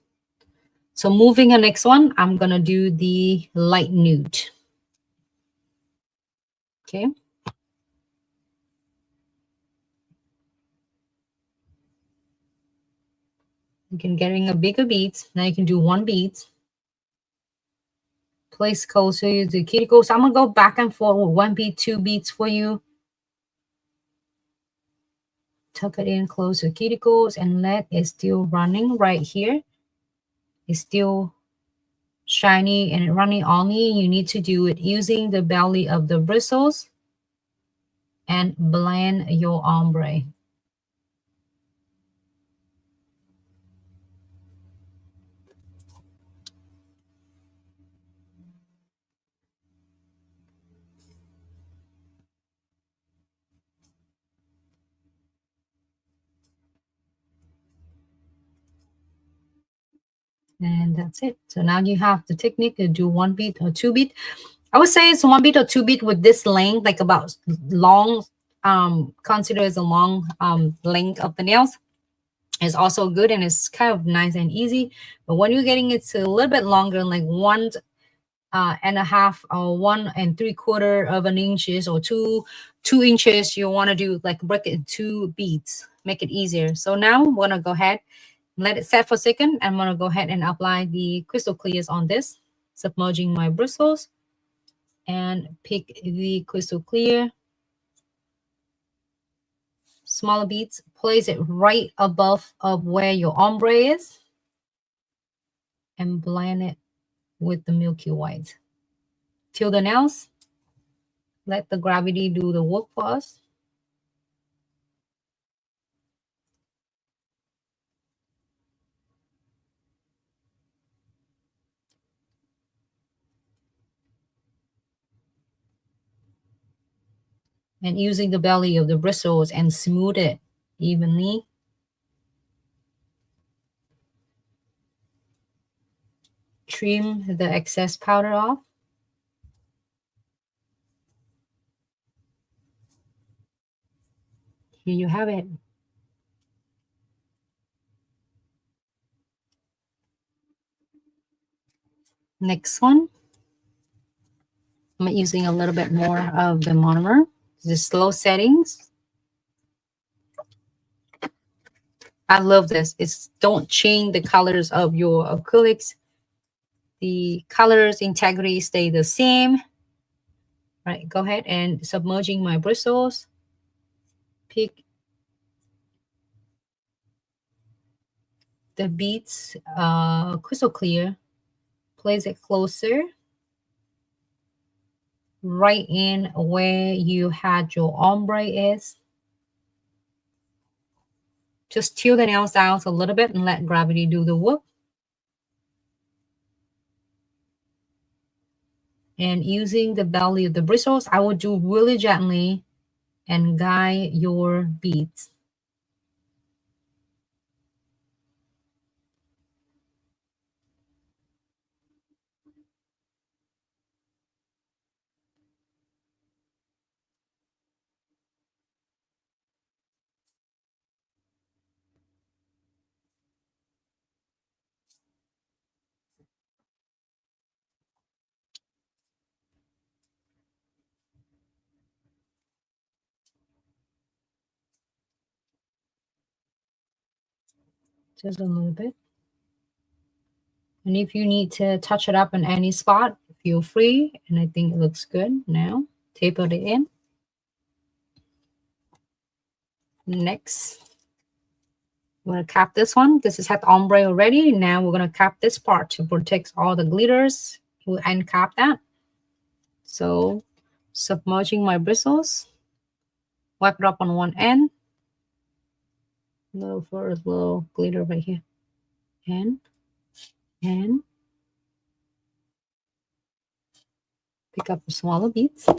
So moving the next one, I'm going to do the light nude. Okay. You can getting a bigger bead. Now you can do 1 bead. Place closer to the cuticles. So I'm going to go back and forth with 1 bead, 2 beads for you. Tuck it in close to cuticles and let it still running right here. It's still shiny and running only. You need to do it using the belly of the bristles and blend your ombre. And that's it. So now you have the technique to do 1 bead or 2 bead. I would say it's 1 bead or 2 bead with this length, like about long, consider as a long length of the nails. It's also good and it's kind of nice and easy. But when you're getting it to a little bit longer, like 1.5 or 1 3/4 of an inches or 2 inches, you want to do like break it in 2 beads, make it easier. So now I'm gonna go ahead, let it set for a second. I'm gonna go ahead and apply the crystal clears on this, submerging my bristles, and pick the crystal clear. Smaller beads, place it right above of where your ombre is, and blend it with the milky white. Till the nails, let the gravity do the work for us. And using the belly of the bristles and smooth it evenly. Trim the excess powder off. Here you have it. Next one. I'm using a little bit more of the monomer. The slow settings. I love this. It's don't change the colors of your acrylics. The colors integrity stay the same. Right, go ahead and submerging my bristles. Pick the beads crystal clear. Place it closer. Right in where you had your ombre is. Just tilt the nails down a little bit and let gravity do the work. And using the belly of the bristles, I will do really gently and guide your beads. Just a little bit. And if you need to touch it up in any spot, feel free. And I think it looks good now. Taper it in. Next, we're going to cap this one. This is had ombre already. Now we're going to cap this part to protect all the glitters. We'll end cap that. So submerging my bristles. Wipe it up on one end. Little first little glitter right here. And pick up the smaller beads.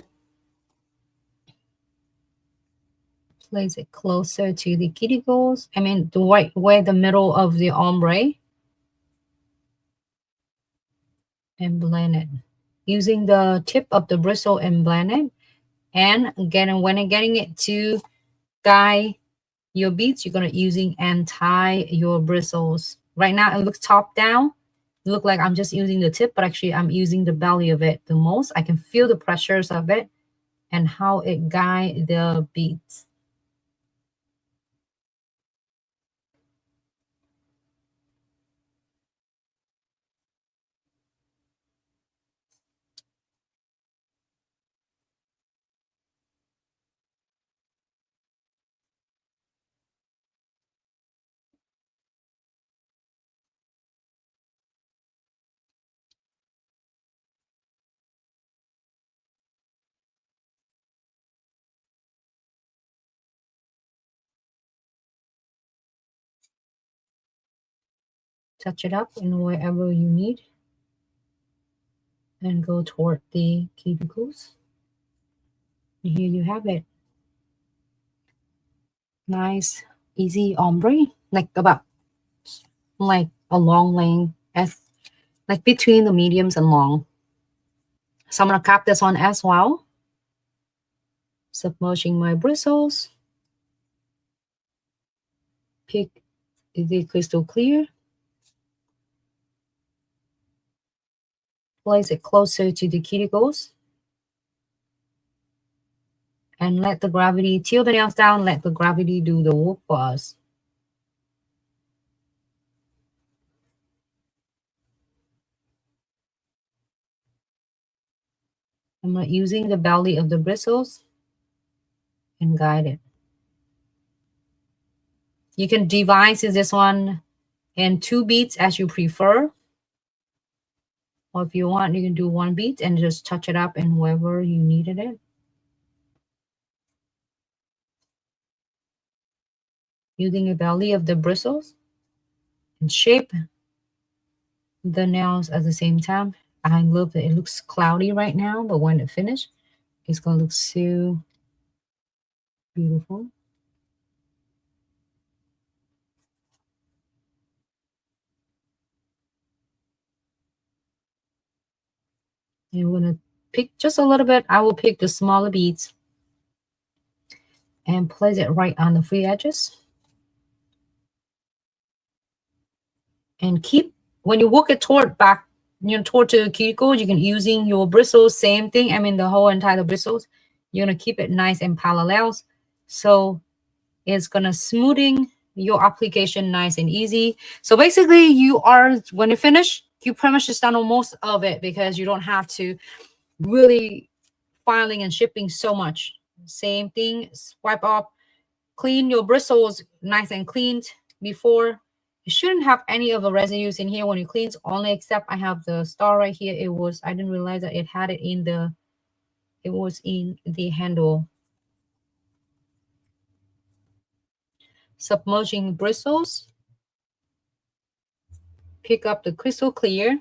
Place it closer to the cuticles. I mean, the right where the middle of the ombre. And blend it. Using the tip of the bristle and blend it. And again, when getting it to guide your beads, you're gonna using and tie your bristles. Right now, it looks top down. It look like I'm just using the tip, but actually I'm using the belly of it the most. I can feel the pressures of it and how it guide the beads. Touch it up in wherever you need. And go toward the cuticles. And here you have it. Nice, easy ombre. Like about like a long length, as like between the mediums and long. So I'm gonna cap this one as well. Submerging my bristles. Pick the crystal clear. Place it closer to the cuticles. And let the gravity, tilt the nails down, let the gravity do the work for us. I'm using the belly of the bristles and guide it. You can devise this one in 2 beads as you prefer. Or if you want, you can do 1 bead and just touch it up in wherever you needed it. Using the belly of the bristles and shape the nails at the same time. I love that it looks cloudy right now, but when it finished, it's gonna look so beautiful. And we're gonna pick just a little bit. I will pick the smaller beads and place it right on the free edges. And keep, when you work it toward back, you know, toward the cuticle, you can using your bristles, same thing. I mean, the whole entire bristles, you're gonna keep it nice and parallel. So it's gonna smoothing your application nice and easy. So basically you are, when you finish, you pretty much just done on most of it because you don't have to really filing and shipping so much. Same thing, swipe off, clean your bristles nice and cleaned before. You shouldn't have any of the residues in here when you clean, only except I have the star right here. It was, I didn't realize that it had it in the, it was in the handle. Submerging bristles. Pick up the crystal clear.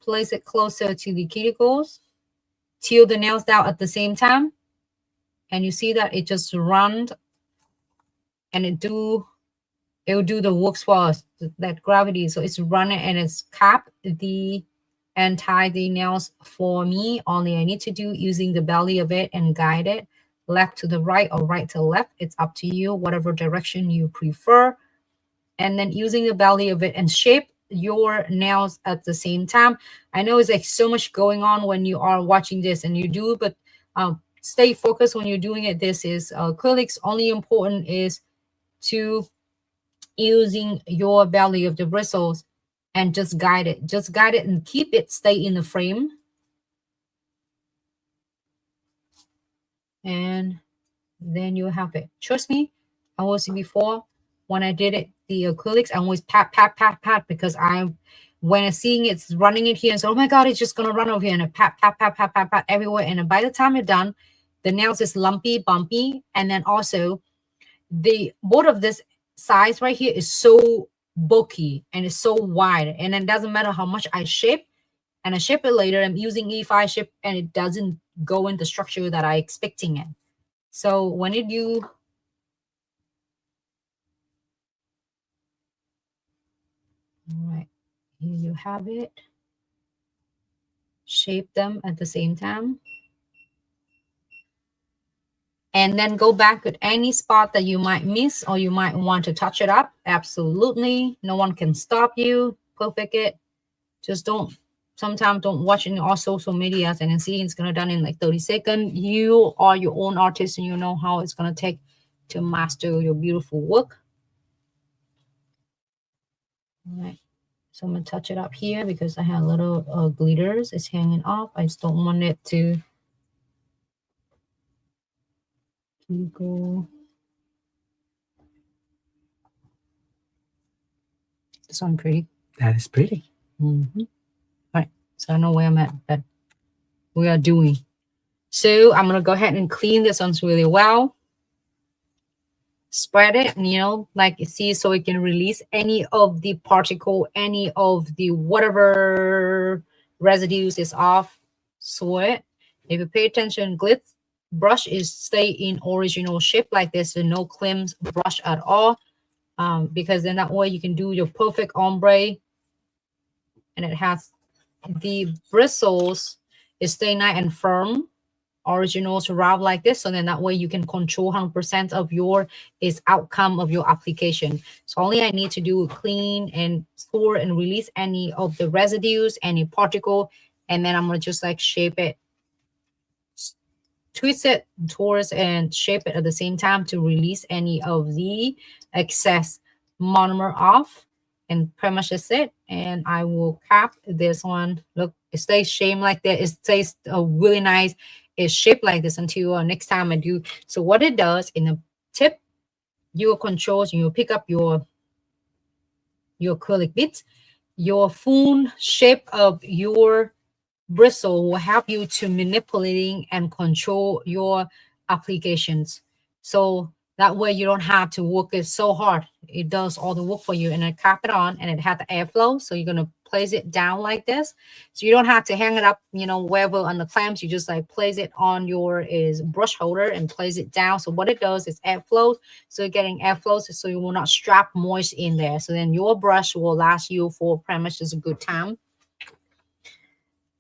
Place it closer to the cuticles. Till the nails down at the same time. And you see that it just runs and it will do the work for us, that gravity. So it's running and it's cap the and tie the nails for me. Only I need to do using the belly of it and guide it left to the right or right to left. It's up to you, whatever direction you prefer. And then using the belly of it and shape your nails at the same time. I know it's like so much going on when you are watching this and you do, but stay focused when you're doing it. This is acrylics. Only important is to using your belly of the bristles and just guide it. Just guide it and keep it stay in the frame. And then you have it. Trust me, I was before when I did it, the acrylics, I always pat, pat, pat, pat, because when I'm seeing it's running it here, and so, oh my God, it's just going to run over here, and I pat, pat, pat, pat, pat, pat everywhere. And by the time you're done, the nails is lumpy, bumpy. And then also the both of this size right here is so bulky and it's so wide. And it doesn't matter how much I shape, and I shape it later, I'm using E5 shape and it doesn't go in the structure that I expecting it. So when you do, all right, here you have it. Shape them at the same time. And then go back at any spot that you might miss or you might want to touch it up. Absolutely. No one can stop you. Perfect it. Just don't, sometimes don't watch in all social medias and then see it's going to done in like 30 seconds. You are your own artist and you know how it's going to take to master your beautiful work. All right. So I'm going to touch it up here because I have a little glitters. It's hanging off. I just don't want it to go. This one pretty. That is pretty. Mm-hmm. All right. So I know where I'm at, but we are doing. So I'm going to go ahead and clean this one really well. Spread it, you know, like you see, so it can release any of the particle, any of the whatever residues is off. So it, if you pay attention, Glitz brush is stay in original shape like this, so no cleanse brush at all, because then that way you can do your perfect ombre, and it has the bristles is stay nice and firm. Originals wrap like this, so then that way you can control 100% of your outcome of your application. So only I need to do clean and store and release any of the residues, any particle, and then I'm gonna just like shape it, twist it towards and shape it at the same time to release any of the excess monomer off. And pretty much that's it. And I will cap this one. Look, it stays shaped like that. It stays really nice. It's shaped like this until next time I do. So what it does in the tip, your controls, you pick up your acrylic bits, your full shape of your bristle will help you to manipulating and control your applications. So that way you don't have to work it so hard. It does all the work for you. And I cap it on and it had the airflow. So you're going to place it down like this. So you don't have to hang it up, you know, wherever on the clamps. You just like place it on your brush holder and place it down. So what it does is airflows. So you're getting airflows so you will not strap moist in there. So then your brush will last you for pretty much just a good time.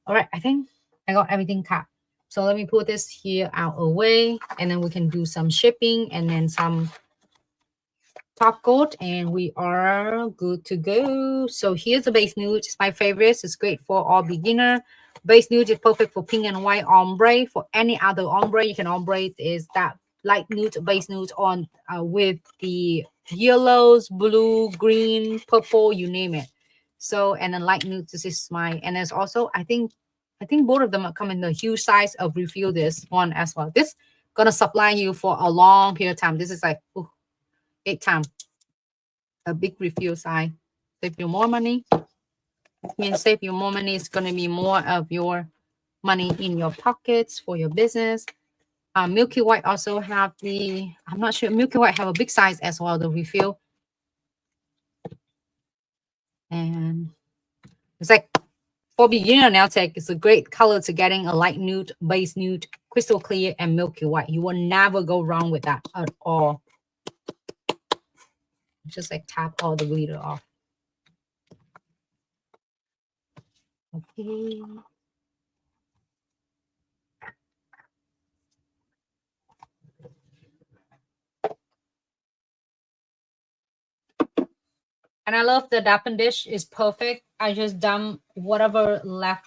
All right, I think I got everything capped. So let me put this here out away, and then we can do some shipping and then some top coat, and we are good to go. So here's the base nude. It's my favorite. It's great for all beginner. Base nude is perfect for pink and white ombre. For any other ombre, you can ombre is that light nude, base nude on with the yellows, blue, green, purple, you name it. So, and then light nude, this is my, and there's also, I think both of them come in the huge size of refill this one as well. This gonna supply you for a long period of time. This is like 8 times a big refill size. Save you more money. It means save you more money. It's gonna be more of your money in your pockets for your business. Milky White also have the, I'm not sure, Milky White have a big size as well, the refill. And it's like for beginner nail tech, it's a great color to getting a light nude, base nude, crystal clear, and Milky White. You will never go wrong with that at all. Just like tap all the glitter off. Okay. And I love the dampen dish is perfect. I just dump whatever left,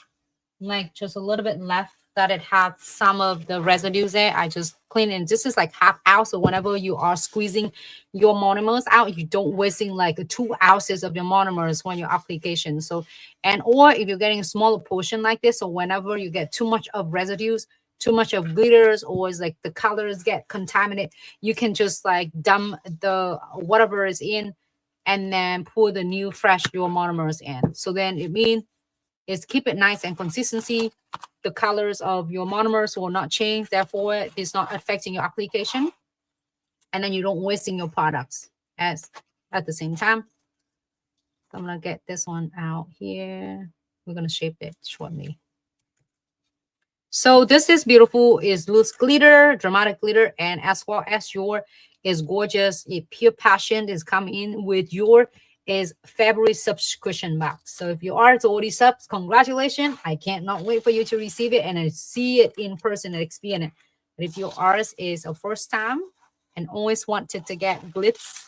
like just a little bit left that it had some of the residues there. I just clean it. This is like half ounce. So whenever you are squeezing your monomers out, you don't wasting like 2 ounces of your monomers when your application. So, and or if you're getting a smaller portion like this, so whenever you get too much of residues, too much of glitters, or it's like the colors get contaminated, you can just like dump the whatever is in and then pour the new fresh your monomers in. So then it means is keep it nice and consistency. The colors of your monomers will not change. Therefore, it's not affecting your application. And then you don't wasting your products as at the same time. I'm going to get this one out here. We're going to shape it shortly. So this is beautiful, is loose glitter, dramatic glitter, and as well as your is gorgeous. Pure Passion is coming in with your is February subscription box. So if you are already subs, congratulations. I cannot wait for you to receive it and see it in person and experience it. But if your ours is a first time and always wanted to get Glitz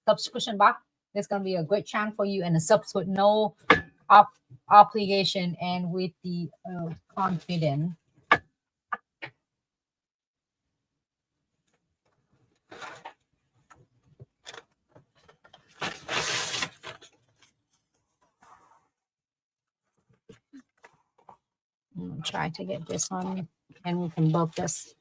subscription box, it's going to be a great chance for you, and a subs with no obligation and with the confidence. I'm gonna try to get this one, and we can bulk this.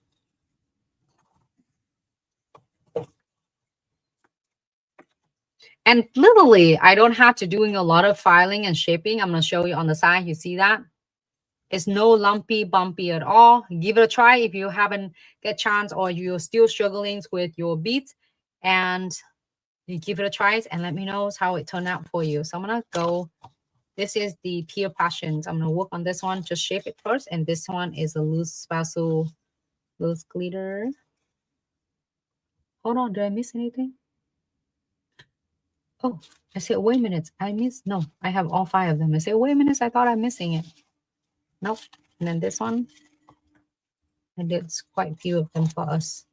And literally, I don't have to doing a lot of filing and shaping. I'm gonna show you on the side. You see that? It's no lumpy, bumpy at all. Give it a try if you haven't get chance or you're still struggling with your beads, and you give it a try and let me know how it turned out for you. So I'm gonna go. This is the Pure Passions. I'm gonna work on this one. Just shape it first, and this one is a loose spazzle, loose glitter. Hold on, did I miss anything? Oh, I said, wait a minute. I missed. No, I have all 5 of them. I said, wait a minute. I thought I'm missing it. Nope. And then this one, I did quite a few of them for us.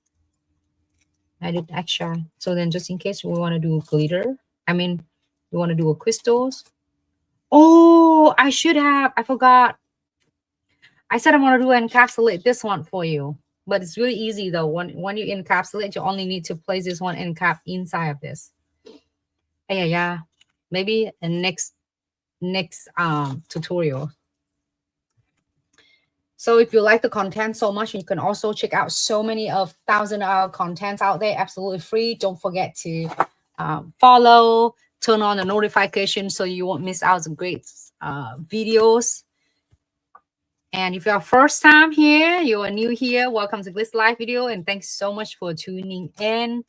I did extra. So then just in case we want to do glitter, I mean, we want to do a crystals. Oh, I should have. I forgot. I said I want to do encapsulate this one for you. But it's really easy though. When you encapsulate, you only need to place this one end cap inside of this. Yeah. Maybe a next tutorial. So if you like the content so much, you can also check out so many of 1,000-hour contents out there, absolutely free. Don't forget to follow, turn on the notification so you won't miss out on great videos. And if you're first time here, you are new here, welcome to Glitz Live video, and thanks so much for tuning in.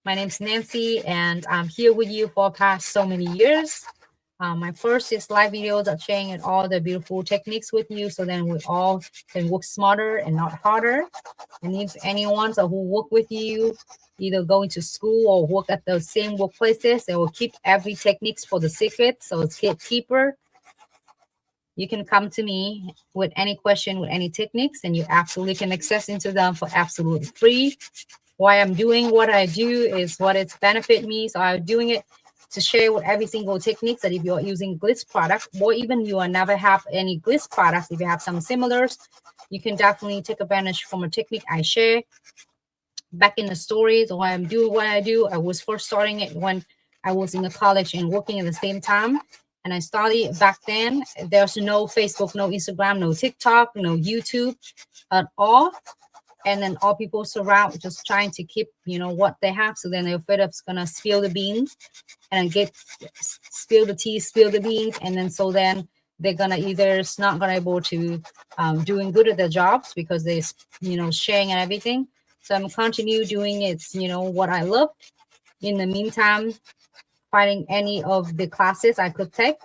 My name's Nancy, and I'm here with you for past so many years. My first is live videos of sharing all the beautiful techniques with you, so then we all can work smarter and not harder. And if anyone who work with you, either going to school or work at the same workplaces, they will keep every techniques for the secret, so it's gatekeeper. you can come to me with any question, with any techniques, and you absolutely can access into them for absolutely free. Why I'm doing what I do is what it's benefit me. So I'm doing it to share with every single techniques that if you're using Glitz product, or even you are never have any Glitz products, if you have some similars, you can definitely take advantage from a technique I share. Back in the stories, why I'm doing what I do, I was first starting it when I was in the college and working at the same time. And I started back then. There's no Facebook, no Instagram, no TikTok, no YouTube at all. And then all people surround just trying to keep, you know, what they have. So then they're afraid of gonna spill the beans and get spill the tea, spill the beans. And then so then they're gonna either it's not gonna able to doing good at their jobs because they, you know, sharing and everything. So I'm continue doing it, you know, what I love. In the meantime, finding any of the classes I could take.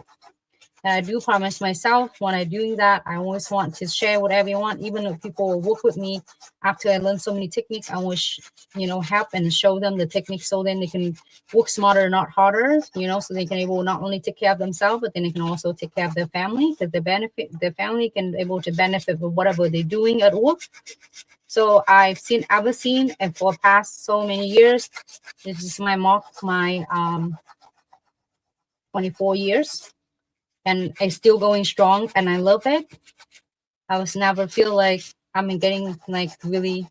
And I do promise myself when I'm doing that, I always want to share with everyone, even if people will work with me after I learn so many techniques, I always, you know, help and show them the techniques so then they can work smarter, not harder, you know, so they can able not only take care of themselves, but then they can also take care of their family because their family can able to benefit with whatever they're doing at work. So I've seen, and for past so many years, this is my mark, my 24 years. And it's still going strong and I love it. I was never feel like I'm getting like really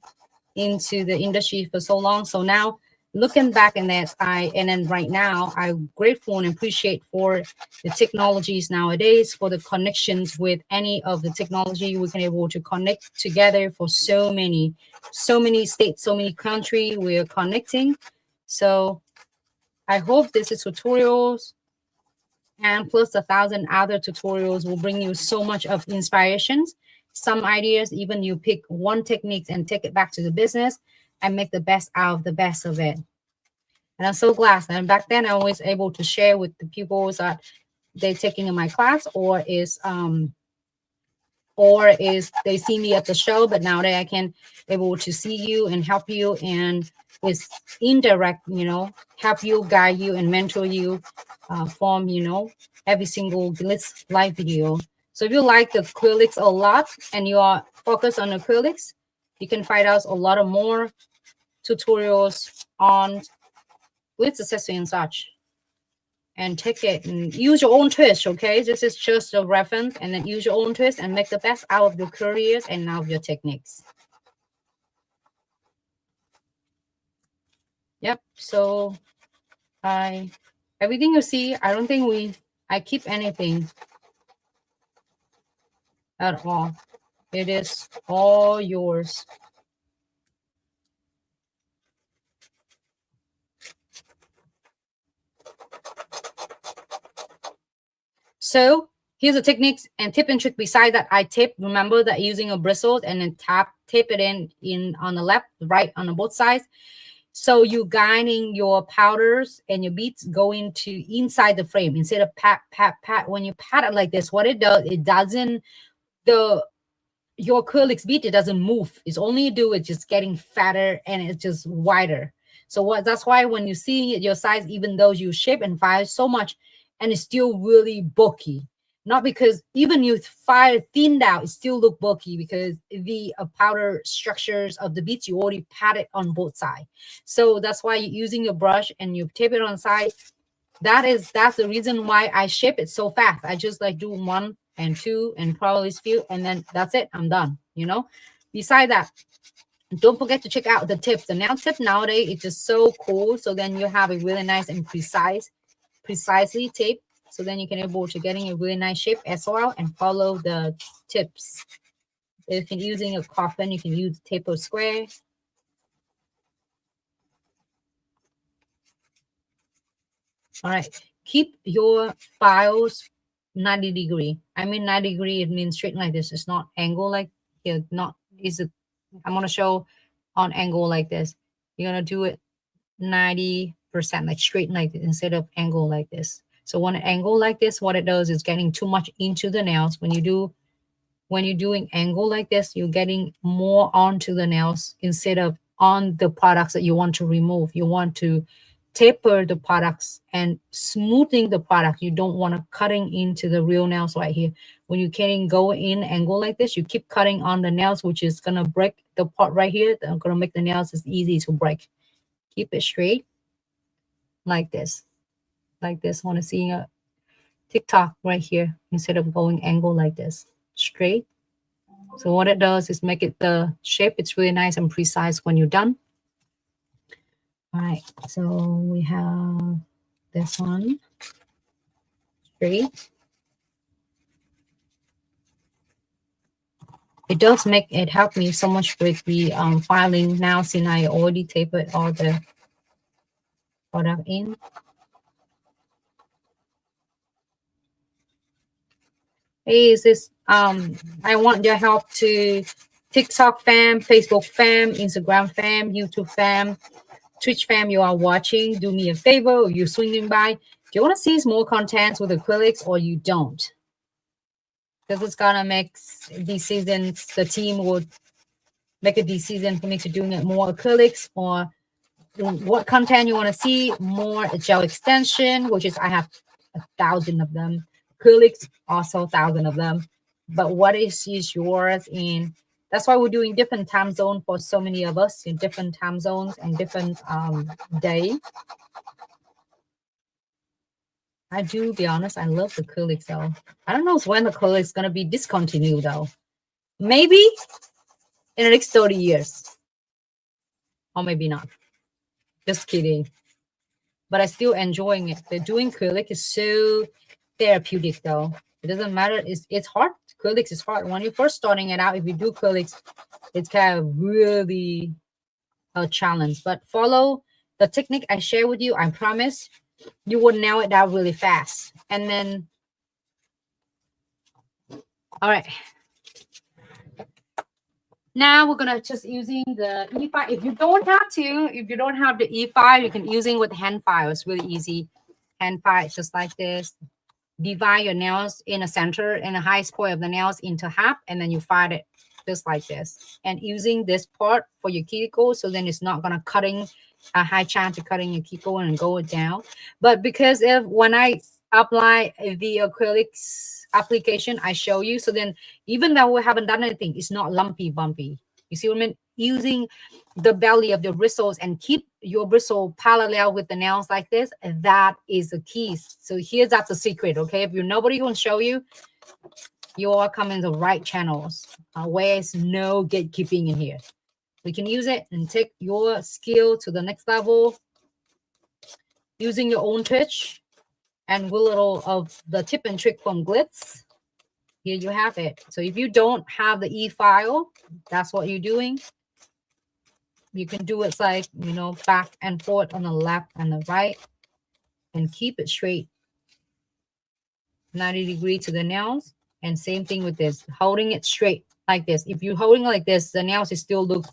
into the industry for so long. So now looking back in that, and then right now I'm grateful and appreciate for the technologies nowadays, for the connections with any of the technology we can able to connect together for so many states, so many countries we're connecting. So I hope this is tutorials and plus 1,000 other tutorials will bring you so much of inspirations, some ideas, even you pick one technique and take it back to the business and make the best out of the best of it. And I'm so glad. And back then I was able to share with the people that they're taking in my class or is they see me at the show, but nowadays I can able to see you and help you and is indirect, you know, help you, guide you and mentor you from, you know, every single Glitz live video. So if you like the acrylics a lot and you are focused on acrylics, you can find out a lot of more tutorials on Glitz accessory and such. And take it and use your own twist, okay? This is just a reference, and then use your own twist and make the best out of your careers and out of your techniques. Yep. So everything you see, I don't think I keep anything at all. It is all yours. So here's the techniques and tip and trick. Beside that, I tip. Remember that using a bristle and then tape it in on the left, right, on the both sides. So you guiding your powders and your beads going to inside the frame instead of pat. When you pat it like this, what it does, it doesn't your acrylics bead, it doesn't move. It's only you do it just getting fatter and it's just wider. So that's why when you see your size, even though you shape and fire so much, and it's still really bulky. Not because even you fire thinned out, it still look bulky because the powder structures of the beads, you already pat it on both sides. So that's why you're using your brush and you tape it on the side. That's the reason why I shape it so fast. I just like do 1 and 2 and probably few, and then that's it. I'm done, you know. Beside that, don't forget to check out the tips. The nail tip nowadays is just so cool. So then you have a really nice and precisely tape. So then you can able to getting a really nice shape as well and follow the tips. If you're using a coffin, you can use taper square. All right. Keep your files 90 degree. I mean 90 degree, it means straight like this. It's not angle like here. I'm gonna show on angle like this. You're gonna do it 90%, like straight like this instead of angle like this. So when an angle like this, what it does is getting too much into the nails. When you're doing angle like this, you're getting more onto the nails instead of on the products that you want to remove. You want to taper the products and smoothing the product. You don't want to cutting into the real nails right here. When you can go in angle like this, you keep cutting on the nails, which is gonna break the part right here. That's gonna make the nails as easy to break. Keep it straight like this. Like this. Want to see a TikTok right here instead of going angle like this. Straight. So what it does is make it the shape. It's really nice and precise when you're done. All right, so we have this one straight. It does make it help me so much with the filing now, since I already tapered all the product in. Hey, is this I want your help to TikTok fam, Facebook fam, Instagram fam, YouTube fam, Twitch fam, you are watching. Do me a favor, or you're swinging by. Do you want to see more content with acrylics or you don't? Because it's gonna make these seasons, the team would make a decision for me to doing it more acrylics, or what content you want to see, more gel extension, which is I have 1,000 of them. Acrylics, also 1,000 of them. But what is yours? In that's why we're doing different time zone for so many of us in different time zones and different day. I do be honest, I love the acrylics though. I don't know when the acrylic is gonna be discontinued though. Maybe in the next 30 years. Or maybe not. Just kidding. But I still enjoying it. The doing acrylic is so therapeutic though. It doesn't matter. It's hard. Acrylics is hard. When you're first starting it out, if you do acrylics, it's kind of really a challenge. But follow the technique I share with you. I promise you will nail it down really fast. And then, all right. Now we're gonna just using the E5. If you don't have the E5, you can using with hand file. It's really easy. Hand file just like this. Divide your nails in a center and the highest point of the nails into half, and then you file it just like this. And using this part for your cuticle, so then it's not gonna cutting a high chance of cutting your cuticle and go down. But because if when I apply the acrylics application I show you, so then even though we haven't done anything, it's not lumpy bumpy. You see what I mean? Using the belly of your bristles and keep your bristle parallel with the nails like this, that is the key. So that's a secret. Okay, if nobody can show you, you are coming the right channels where there's no gatekeeping in here. We can use it and take your skill to the next level using your own touch. And with a little of the tip and trick from Glitz, here you have it. So if you don't have the e-file, that's what you're doing. You can do it like, back and forth on the left and the right, and keep it straight, 90 degrees to the nails. And same thing with this, holding it straight like this. If you're holding it like this, the nails still look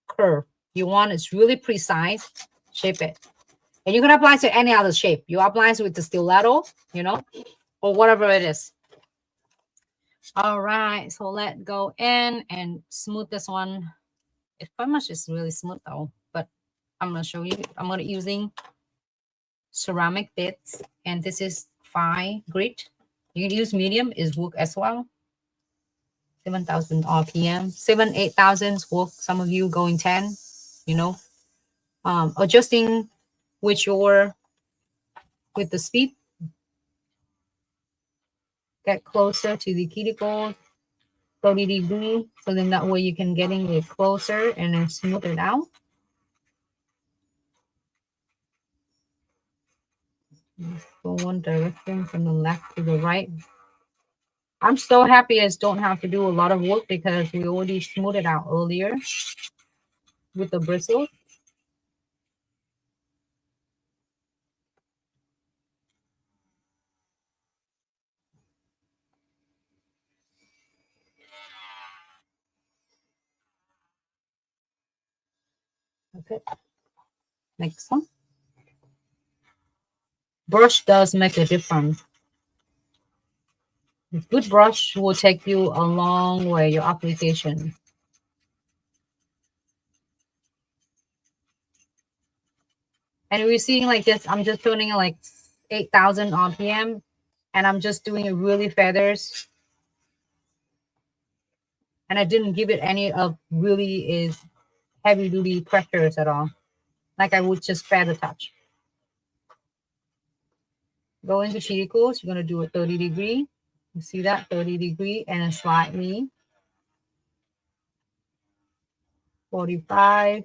curved. You want it's really precise, shape it. And you can apply it to any other shape. You apply it with the stiletto, or whatever it is. All right, so let's go in and smooth this one. It pretty much is really smooth though, but I'm gonna show you. I'm gonna using ceramic bits, and this is fine grit. You can use medium, is work as well. 7,000 RPM, 8,000 work. Some of you going 10, adjusting with the speed. Get closer to the cuticle, 30 degrees, so then that way you can get in it closer and then smooth it out. Go one direction from the left to the right. I'm so happy I don't have to do a lot of work because we already smoothed it out earlier with the bristles. Okay. Next one. Brush does make a difference. A good brush will take you a long way, your application. And we're seeing like this, I'm just turning it like 8,000 RPM, and I'm just doing it really feathers. And I didn't give it any of really is heavy duty pressures at all. Like I would just feather touch. Go into cuticles, you're going to do a 30 degree. You see that 30 degree, and then slightly 45,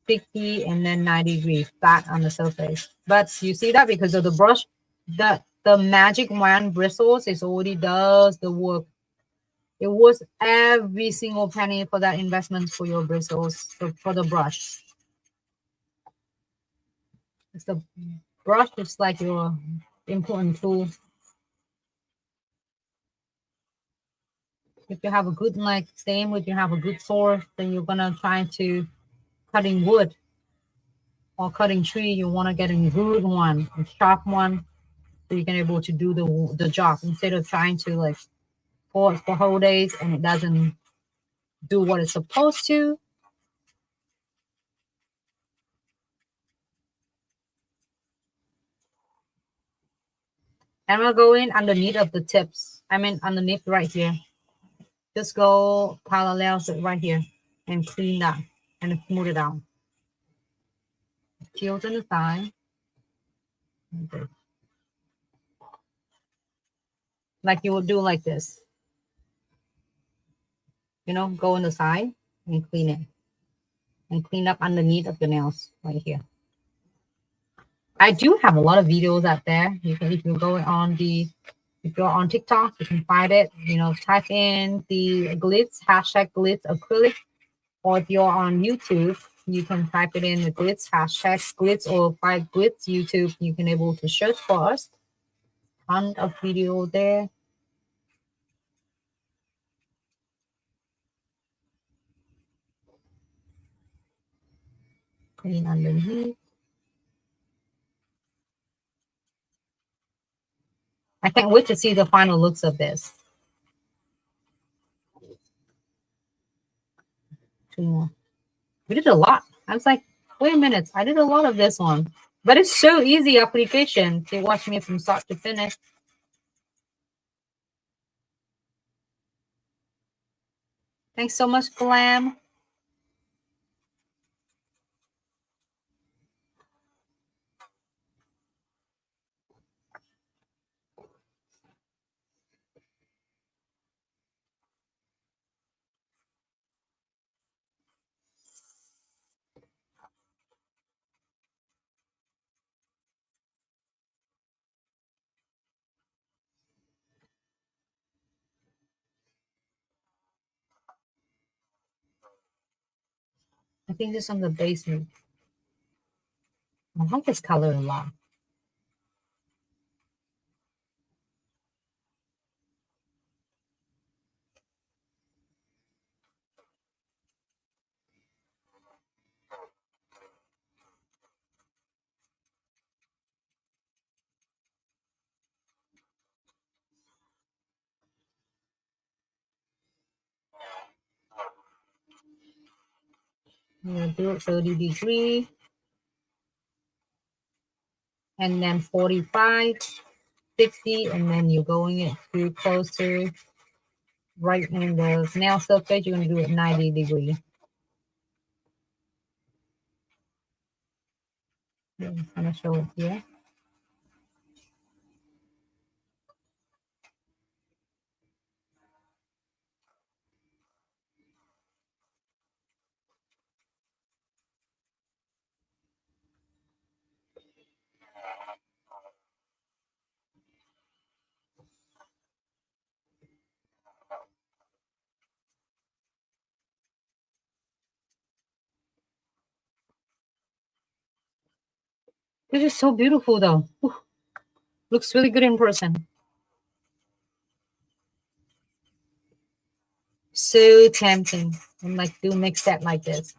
60, and then 90 degrees flat on the surface. But you see that because of the brush, the magic wand bristles is already does the work. It was every single penny for that investment for your bristles, for the brush. It's the brush is like your important tool. If you have a good, like same with you have a good sword, then you're gonna try to cutting wood or cutting tree. You want to get a good one, a sharp one, so you can able to do the job instead of trying to like force for whole days and it doesn't do what it's supposed to. And we'll go in underneath of the tips. I mean underneath right here. Just go parallel right here and clean that and smooth it out. Peels on the side. Okay. Like you would do like this. You know, go on the side and clean it. And clean up underneath of the nails right here. I do have a lot of videos out there. You can, if you go on the, if you're on TikTok, you can find it. You know, type in the glitz, hashtag glitz acrylic. Or if you're on YouTube, you can type it in the glitz, hashtag glitz, or find glitz YouTube. You can able to search for us. Ton of video there. Clean underneath. I can't wait to see the final looks of this. 2 more. We did a lot. I was like, wait a minute, I did a lot of this one. But it's so easy application to watch me from start to finish. Thanks so much, Glam. I think this on the basement. I like this color a lot. I'm gonna do it 30 degree. And then 45, 60, and then you're going it to closer right in the nail surface. You're gonna do it 90 degree. I'm gonna show it here. This is so beautiful though. Whew. Looks really good in person. So tempting. I'm like, do mix that like this.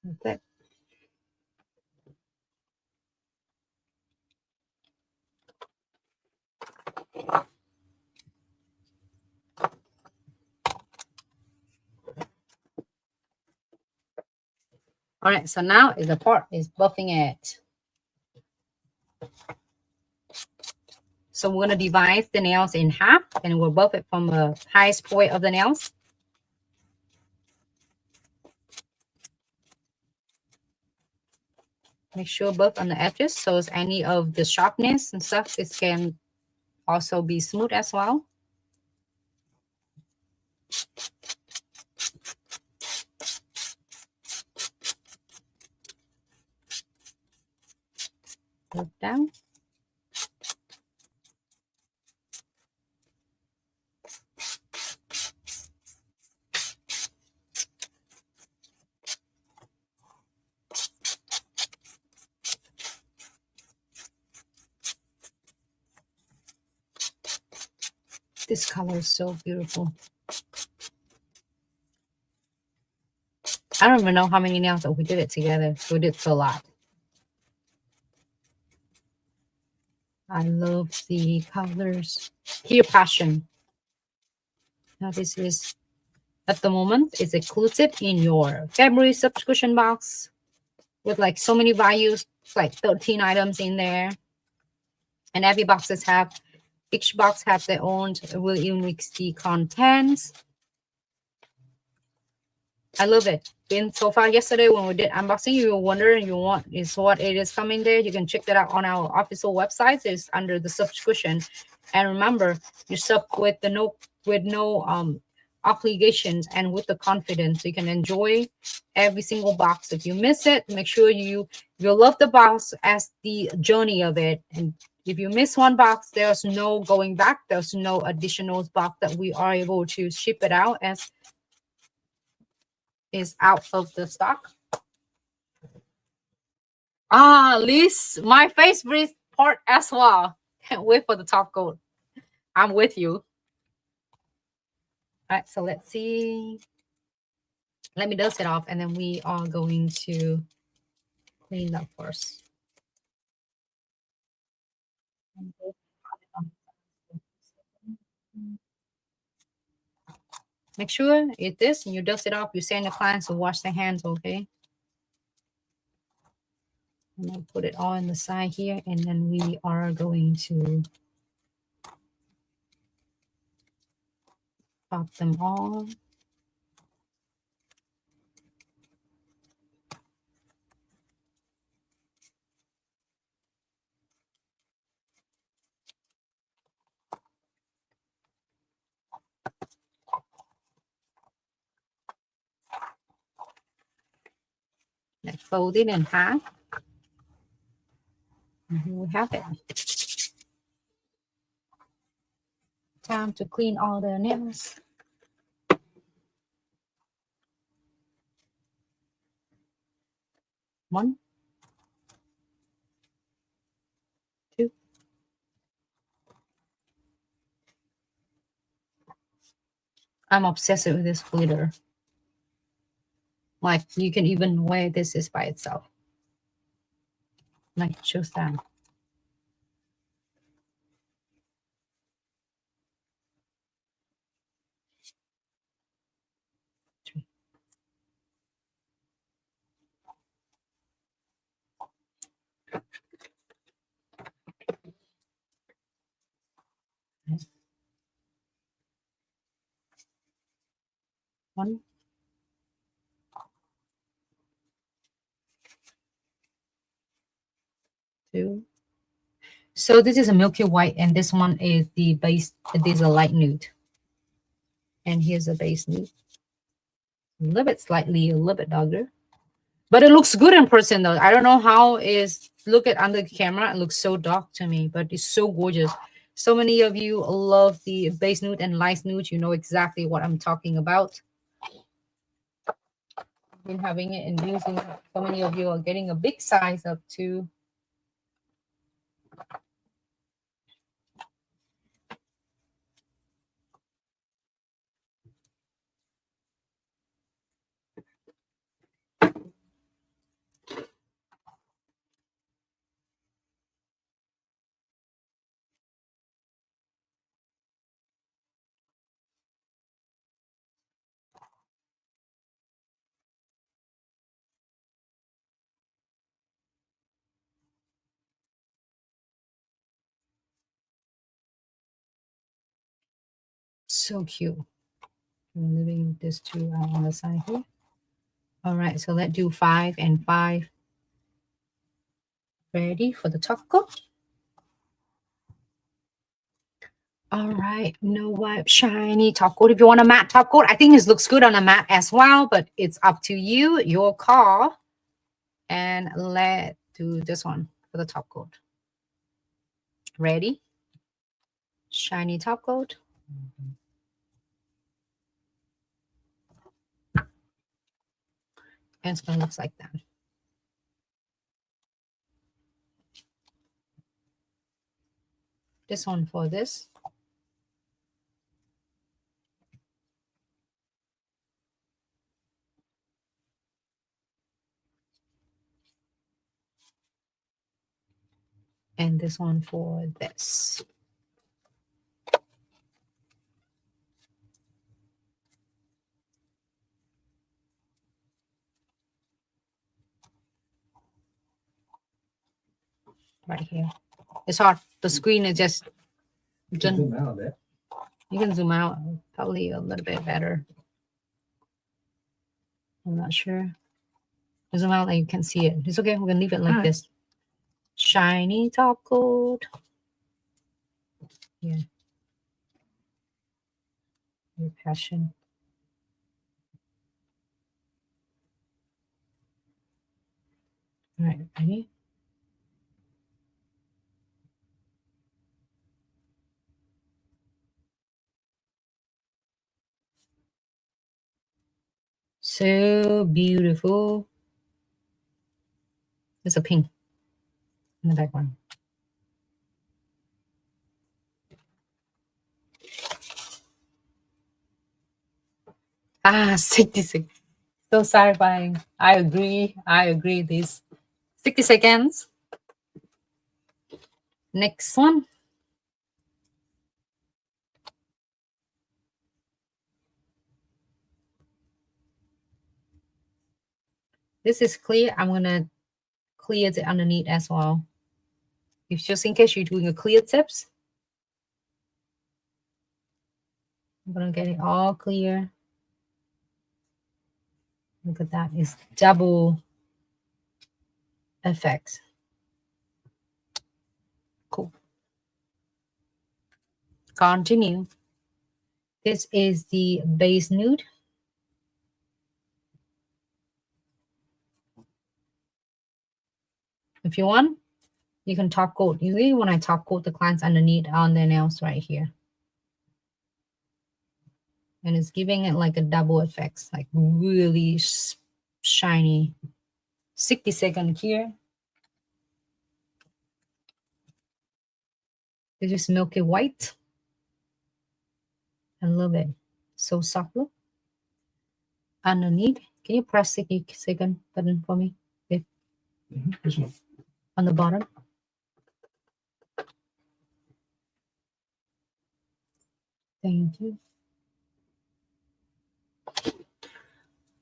That's it. All right, so now the part is buffing it. So we're going to divide the nails in half and we'll buff it from the highest point of the nails. Make sure buff on the edges so as any of the sharpness and stuff, it can also be smooth as well. Buff down. This color is so beautiful. I don't even know how many nails that we did it together. We did a lot. I love the colors. Here, passion. Now this is, at the moment, it's exclusive in your February subscription box with like so many values, like 13 items in there. And every boxes have, each box has their own really unique contents. I love it. Been so far yesterday when we did unboxing, you were wondering you want is what it is coming there. You can check that out on our official website. It's under the subscription. And remember, you sub with the no obligations and with the confidence. You can enjoy every single box. If you miss it, make sure you love the box as the journey of it. And if you miss one box, there's no going back. There's no additional box that we are able to ship it out as is out of the stock. Ah, Liz, my favorite part as well. Can't wait for the top coat. I'm with you. All right, so let's see. Let me dust it off, and then we are going to clean that first. Make sure it is, and you dust it off. You send the clients to wash their hands, okay? I'm gonna put it all on the side here, and then we are going to pop them all. Let's fold it in half. And here we have it. Time to clean all the nails. One, two. I'm obsessed with this glitter. Like you can even wear this is by itself. Like just that. One, two. So this is a milky white, and this one is the base. This is a light nude, and here's a base nude. A little bit slightly, a little bit darker, but it looks good in person though. I don't know how is look at under the camera. It looks so dark to me, but it's so gorgeous. So many of you love the base nude and light nude. You know exactly what I'm talking about. Been having it and using it. So many of you are getting a big size up to. So cute. I'm leaving this 2 out on the side here. All right, so let's do 5 and 5. Ready for the top coat? All right, no wipe, shiny top coat. If you want a matte top coat, I think this looks good on a matte as well, but it's up to you, your call. And let's do this one for the top coat. Ready? Shiny top coat. And it's gonna look like that. This one for this. And this one for this. Right here. It's hard. The screen is just... You can zoom out a bit. You can zoom out probably a little bit better. I'm not sure. Zoom out like you can see it. It's okay. We're gonna leave it like this. Shiny top coat. Yeah. Your passion. All right, ready? So beautiful. There's a pink in the background. Ah, 66. So satisfying. I agree. I agree. These 60 seconds. Next one. This is clear. I'm gonna clear it underneath as well. If just in case you're doing a clear tips, I'm gonna get it all clear. Look at that. It's double effects. Cool. Continue. This is the base nude. If you want, you can top coat. Usually when I top coat the clients underneath on their nails right here. And it's giving it like a double effects, like really shiny. 60 seconds here. It's just milky white. I love it. So soft look. Underneath, can you press 60 second button for me? This one. On the bottom. Thank you.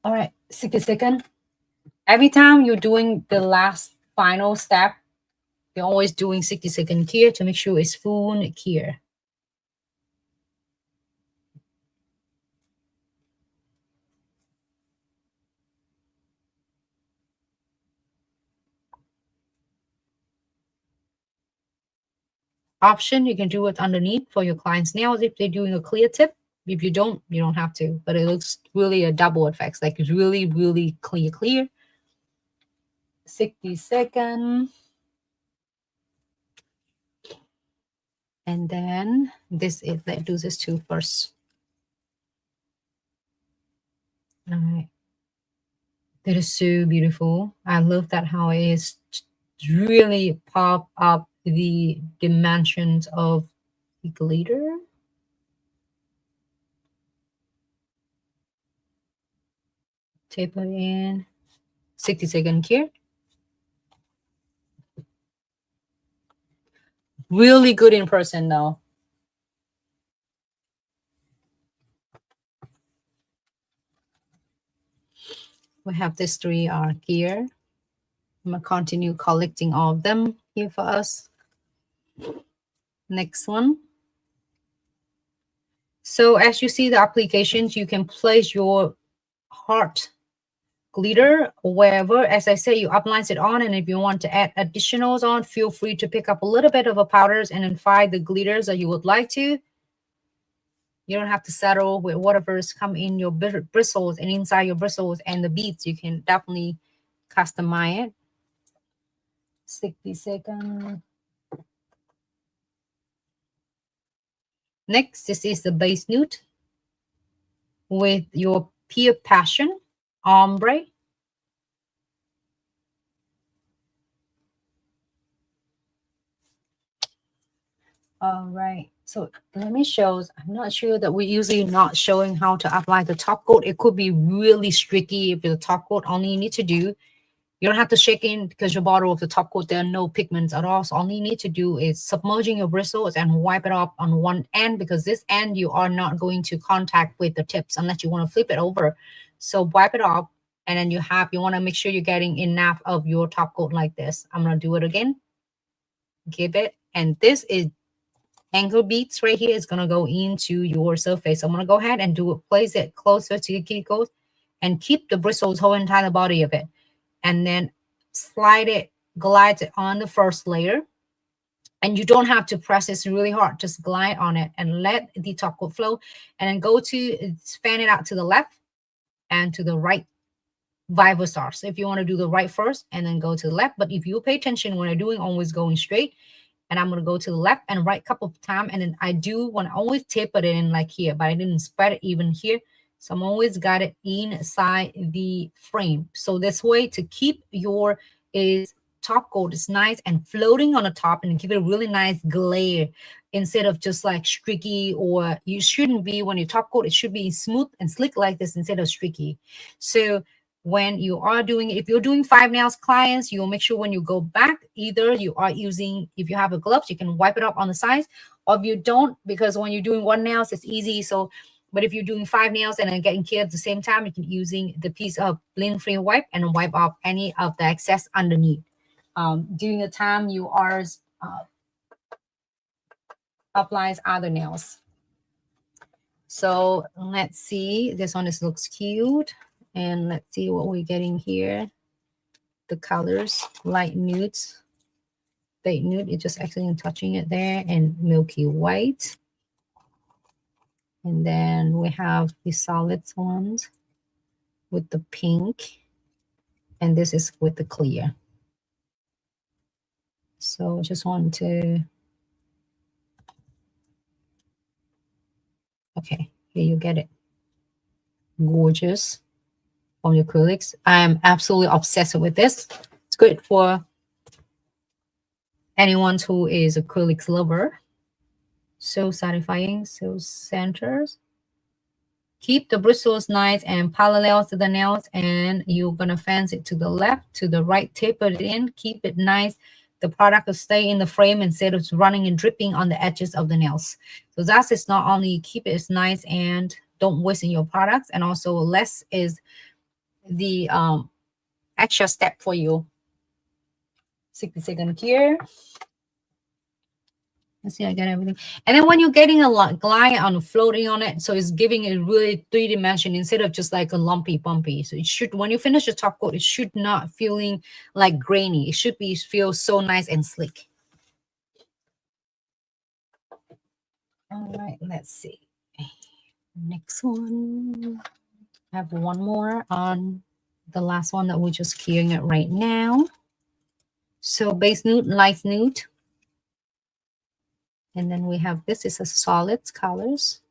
All right, 60 seconds. Every time you're doing the last final step, you're always doing 60 second cure to make sure it's full cure. Option, you can do it underneath for your client's nails if they're doing a clear tip. If you don't have to, but it looks really a double effects, like it's really, really clear. 60 seconds. And then this is, let's do this too first. All right. That is so beautiful. I love that how it is really pop up the dimensions of the glitter. Taper in. 60 seconds here. Really good in person though. We have these 3 are here. I'm gonna continue collecting all of them here for us. Next one. So as you see the applications, you can place your heart glitter wherever. As I say, you appliance it on, and if you want to add additionals on, feel free to pick up a little bit of a powders and then find the glitters that you would like to. You don't have to settle with whatever's come in your bristles and inside your bristles and the beads. You can definitely customize it. 60 seconds. Next, this is the base nude with your Pure Passion Ombre. All right, so let me show. I'm not sure that we're usually not showing how to apply the top coat. It could be really streaky if the top coat. Only you need to do, you don't have to shake in because your bottle of the top coat, there are no pigments at all. So all you need to do is submerging your bristles and wipe it off on one end, because this end you are not going to contact with the tips unless you want to flip it over. So wipe it off, and then you want to make sure you're getting enough of your top coat like this. I'm going to do it again. Give it, and this is angle beads right here is going to go into your surface. I'm going to go ahead and do it, place it closer to your cuticles and keep the bristles whole entire body of it. And then slide it, glide it on the first layer. And you don't have to press this really hard. Just glide on it and let the top coat flow. And then go to fan it out to the left and to the right, vice versa. So if you want to do the right first and then go to the left. But if you pay attention when you're doing, always going straight. And I'm going to go to the left and right a couple of times. And then I do want to always taper it in like here, but I didn't spread it even here. So I'm always got it inside the frame. So this way to keep your top coat is nice and floating on the top and give it a really nice glare instead of just like streaky, or you shouldn't be when your top coat, it should be smooth and slick like this instead of streaky. So when you are doing, if you're doing 5 nails clients, you'll make sure when you go back, either you are using, if you have a glove, you can wipe it up on the sides, or if you don't, because when you're doing 1 nails, it's easy. So, but if you're doing 5 nails and then getting care at the same time, you can using the piece of blend-free wipe and wipe off any of the excess underneath. During the time you are applies other nails. So let's see, this one looks cute. And let's see what we're getting here. The colors, light nudes, fade nude, it's just actually touching it there, and milky white. And then we have the solid ones with the pink. And this is with the clear. So just want to, okay, here you get it. Gorgeous. On your acrylics. I am absolutely obsessed with this. It's great for anyone who is acrylics lover. So satisfying, so centers. Keep the bristles nice and parallel to the nails, and you're gonna fence it to the left, to the right, taper it in, keep it nice. The product will stay in the frame instead of running and dripping on the edges of the nails. So that's it's not only keep it nice and don't waste in your products, and also less is the extra step for you. 60 seconds here. Let's see, I got everything. And then when you're getting a glide on floating on it, so it's giving it really 3-dimension instead of just like a lumpy bumpy. So it should, when you finish the top coat, it should not feeling like grainy. It should be feel so nice and slick. All right, let's see. Next one. I have one more on the last one that we're just curing it right now. So base nude, light nude. And then we have, this is a solid colors.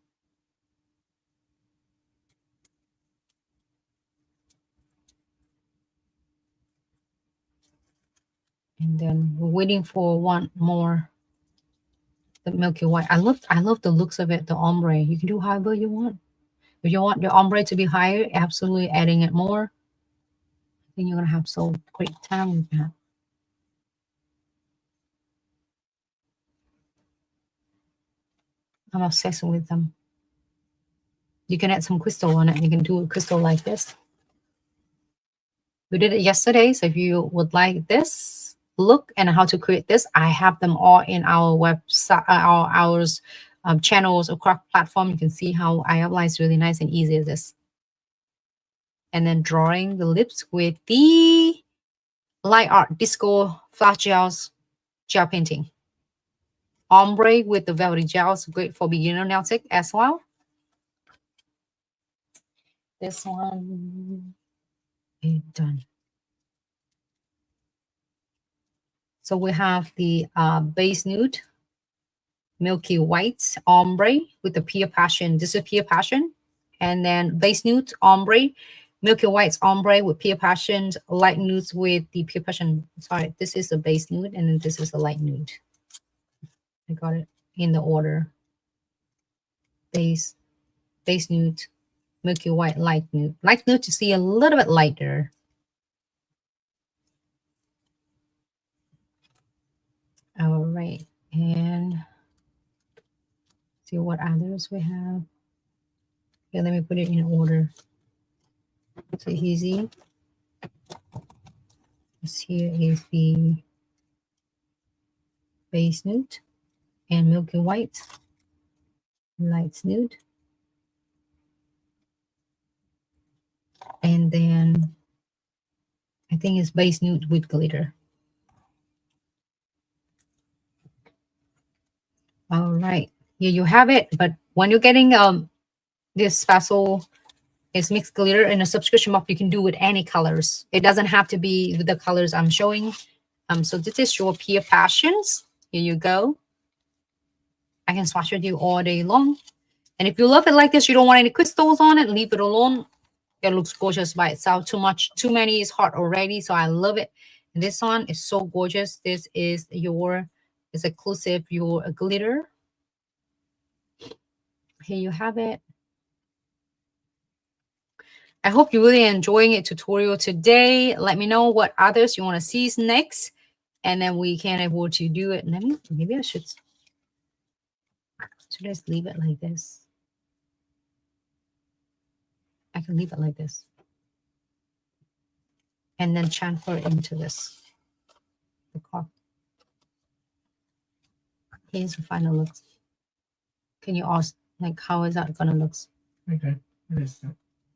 And then we're waiting for one more, the milky white. I love the looks of it, the ombre. You can do however you want. If you want your ombre to be higher, absolutely adding it more. I think you're gonna have so great time with that. I'm obsessed with them. You can add some crystal on it. You can do a crystal like this. We did it yesterday, so if you would like this look and how to create this, I have them all in our website, our channels or craft platform, you can see how I apply is really nice and easy as this. And then drawing the lips with the Light Art Disco Flash Gels gel painting. Ombre with the Velvetty gels, great for beginner nail tech as well. This one is done. So we have the base nude, milky white ombre with the Pure Passion. This is Pure Passion. And then base nude ombre, milky white ombre with Pure Passion, light nudes with the Pure Passion. Sorry, this is the base nude, and then this is the light nude. I got it in the order. Base nude, milky white, light nude. Light nude to see a little bit lighter. All right, and see what others we have. Okay, let me put it in order. So easy. This here is the base nude and milky white, light nude. And then I think it's base nude with glitter. All right, here you have it. But when you're getting this special is mixed glitter in a subscription box, you can do with any colors. It doesn't have to be with the colors I'm showing. So this is your Pure Passions. Here you go. I can swatch with you all day long. And if you love it like this, you don't want any crystals on it, leave it alone. It looks gorgeous by itself. Too many is hot already, so I love it. And this one is so gorgeous. This is your, it's exclusive, your glitter. Here you have it. I hope you're really enjoying it tutorial today. Let me know what others you want to see next, and then we can able to do it. Maybe I should just leave it like this. I can leave it like this, and then transfer it into this. The cup. Here's the final look. Can you ask, like, how is that gonna look? Okay, it is.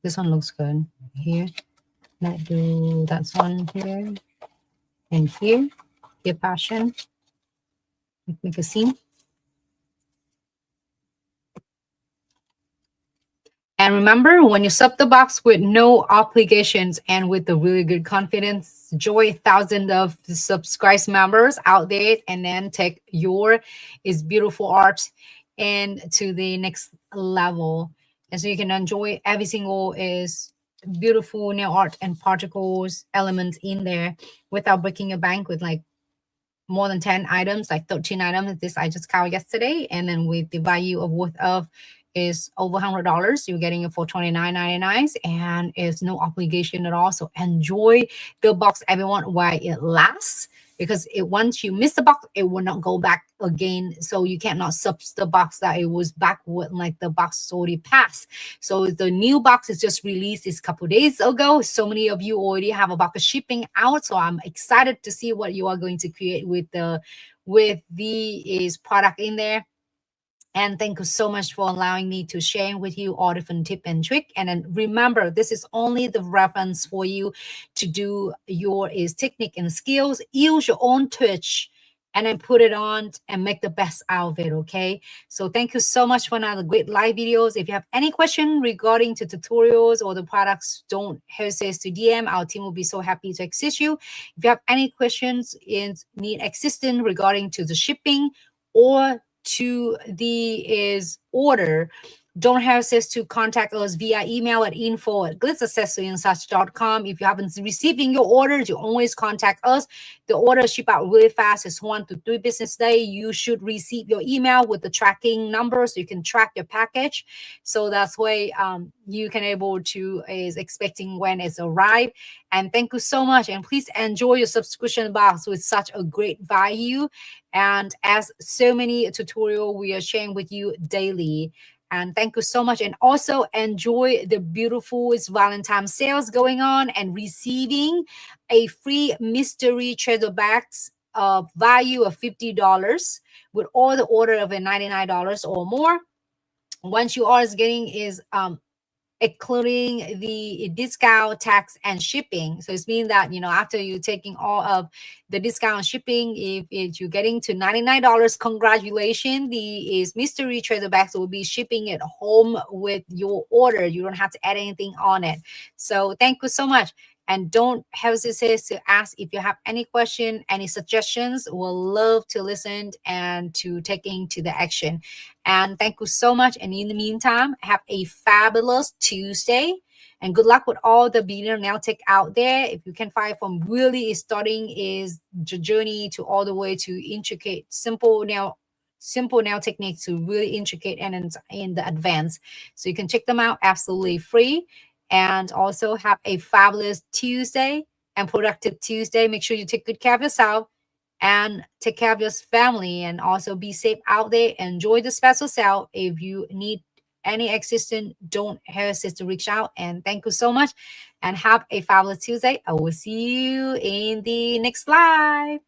This one looks good. Here, let's do that one here and here. Your passion. Make a scene. And remember, when you sub the box with no obligations and with the really good confidence, join thousands of subscribed members out there, and then take your is beautiful art and to the next level. And so you can enjoy every single is beautiful nail art and particles elements in there without breaking your bank with like more than 10 items, like 13 items. This I just counted yesterday. And then with the value of worth of is over $100, you're getting it for $29.99, and it's no obligation at all. So enjoy the box, everyone, while it lasts, because once you miss the box, it will not go back again. So you cannot sub the box that it was back with, like the box is already passed. So the new box is just released this couple days ago. So many of you already have a box shipping out. So I'm excited to see what you are going to create with the product in there. And thank you so much for allowing me to share with you all different tip and trick. And then remember, this is only the reference for you to do your technique and skills. Use your own touch and then put it on and make the best out of it, okay? So thank you so much for another great live videos. If you have any question regarding to tutorials or the products, don't hesitate to DM. Our team will be so happy to assist you. If you have any questions and need assistance regarding to the shipping or to the order, don't hesitate to contact us via email at info@glitzaccessoryandsuch.com. If you haven't receiving your orders, you always contact us. The orders ship out really fast. It's 1 to 3 business days. You should receive your email with the tracking number so you can track your package. So that's why you can able to is expecting when it's arrived. And thank you so much. And please enjoy your subscription box with such a great value. And as so many tutorial we are sharing with you daily. And thank you so much. And also enjoy the beautiful Valentine sales going on and receiving a free mystery treasure box a value of $50 with all the order of a $99 or more. Once you are getting is including the discount, tax, and shipping. So it's mean that, after you taking all of the discount shipping, if you're getting to $99, congratulations. The is mystery treasure bags will be shipping it home with your order. You don't have to add anything on it. So thank you so much. And don't hesitate to ask if you have any question, any suggestions. We'll love to listen and to taking to the action. And thank you so much. And in the meantime, have a fabulous Tuesday. And good luck with all the beginner nail tech out there. If you can find from really starting is the journey to all the way to intricate, simple nail techniques to really intricate and in the advanced. So you can check them out absolutely free. And also have a fabulous Tuesday and productive Tuesday. Make sure you take good care of yourself and take care of your family, and also be safe out there. Enjoy the special sale. If you need any assistance, don't hesitate to reach out. And thank you so much and have a fabulous Tuesday. I will see you in the next live.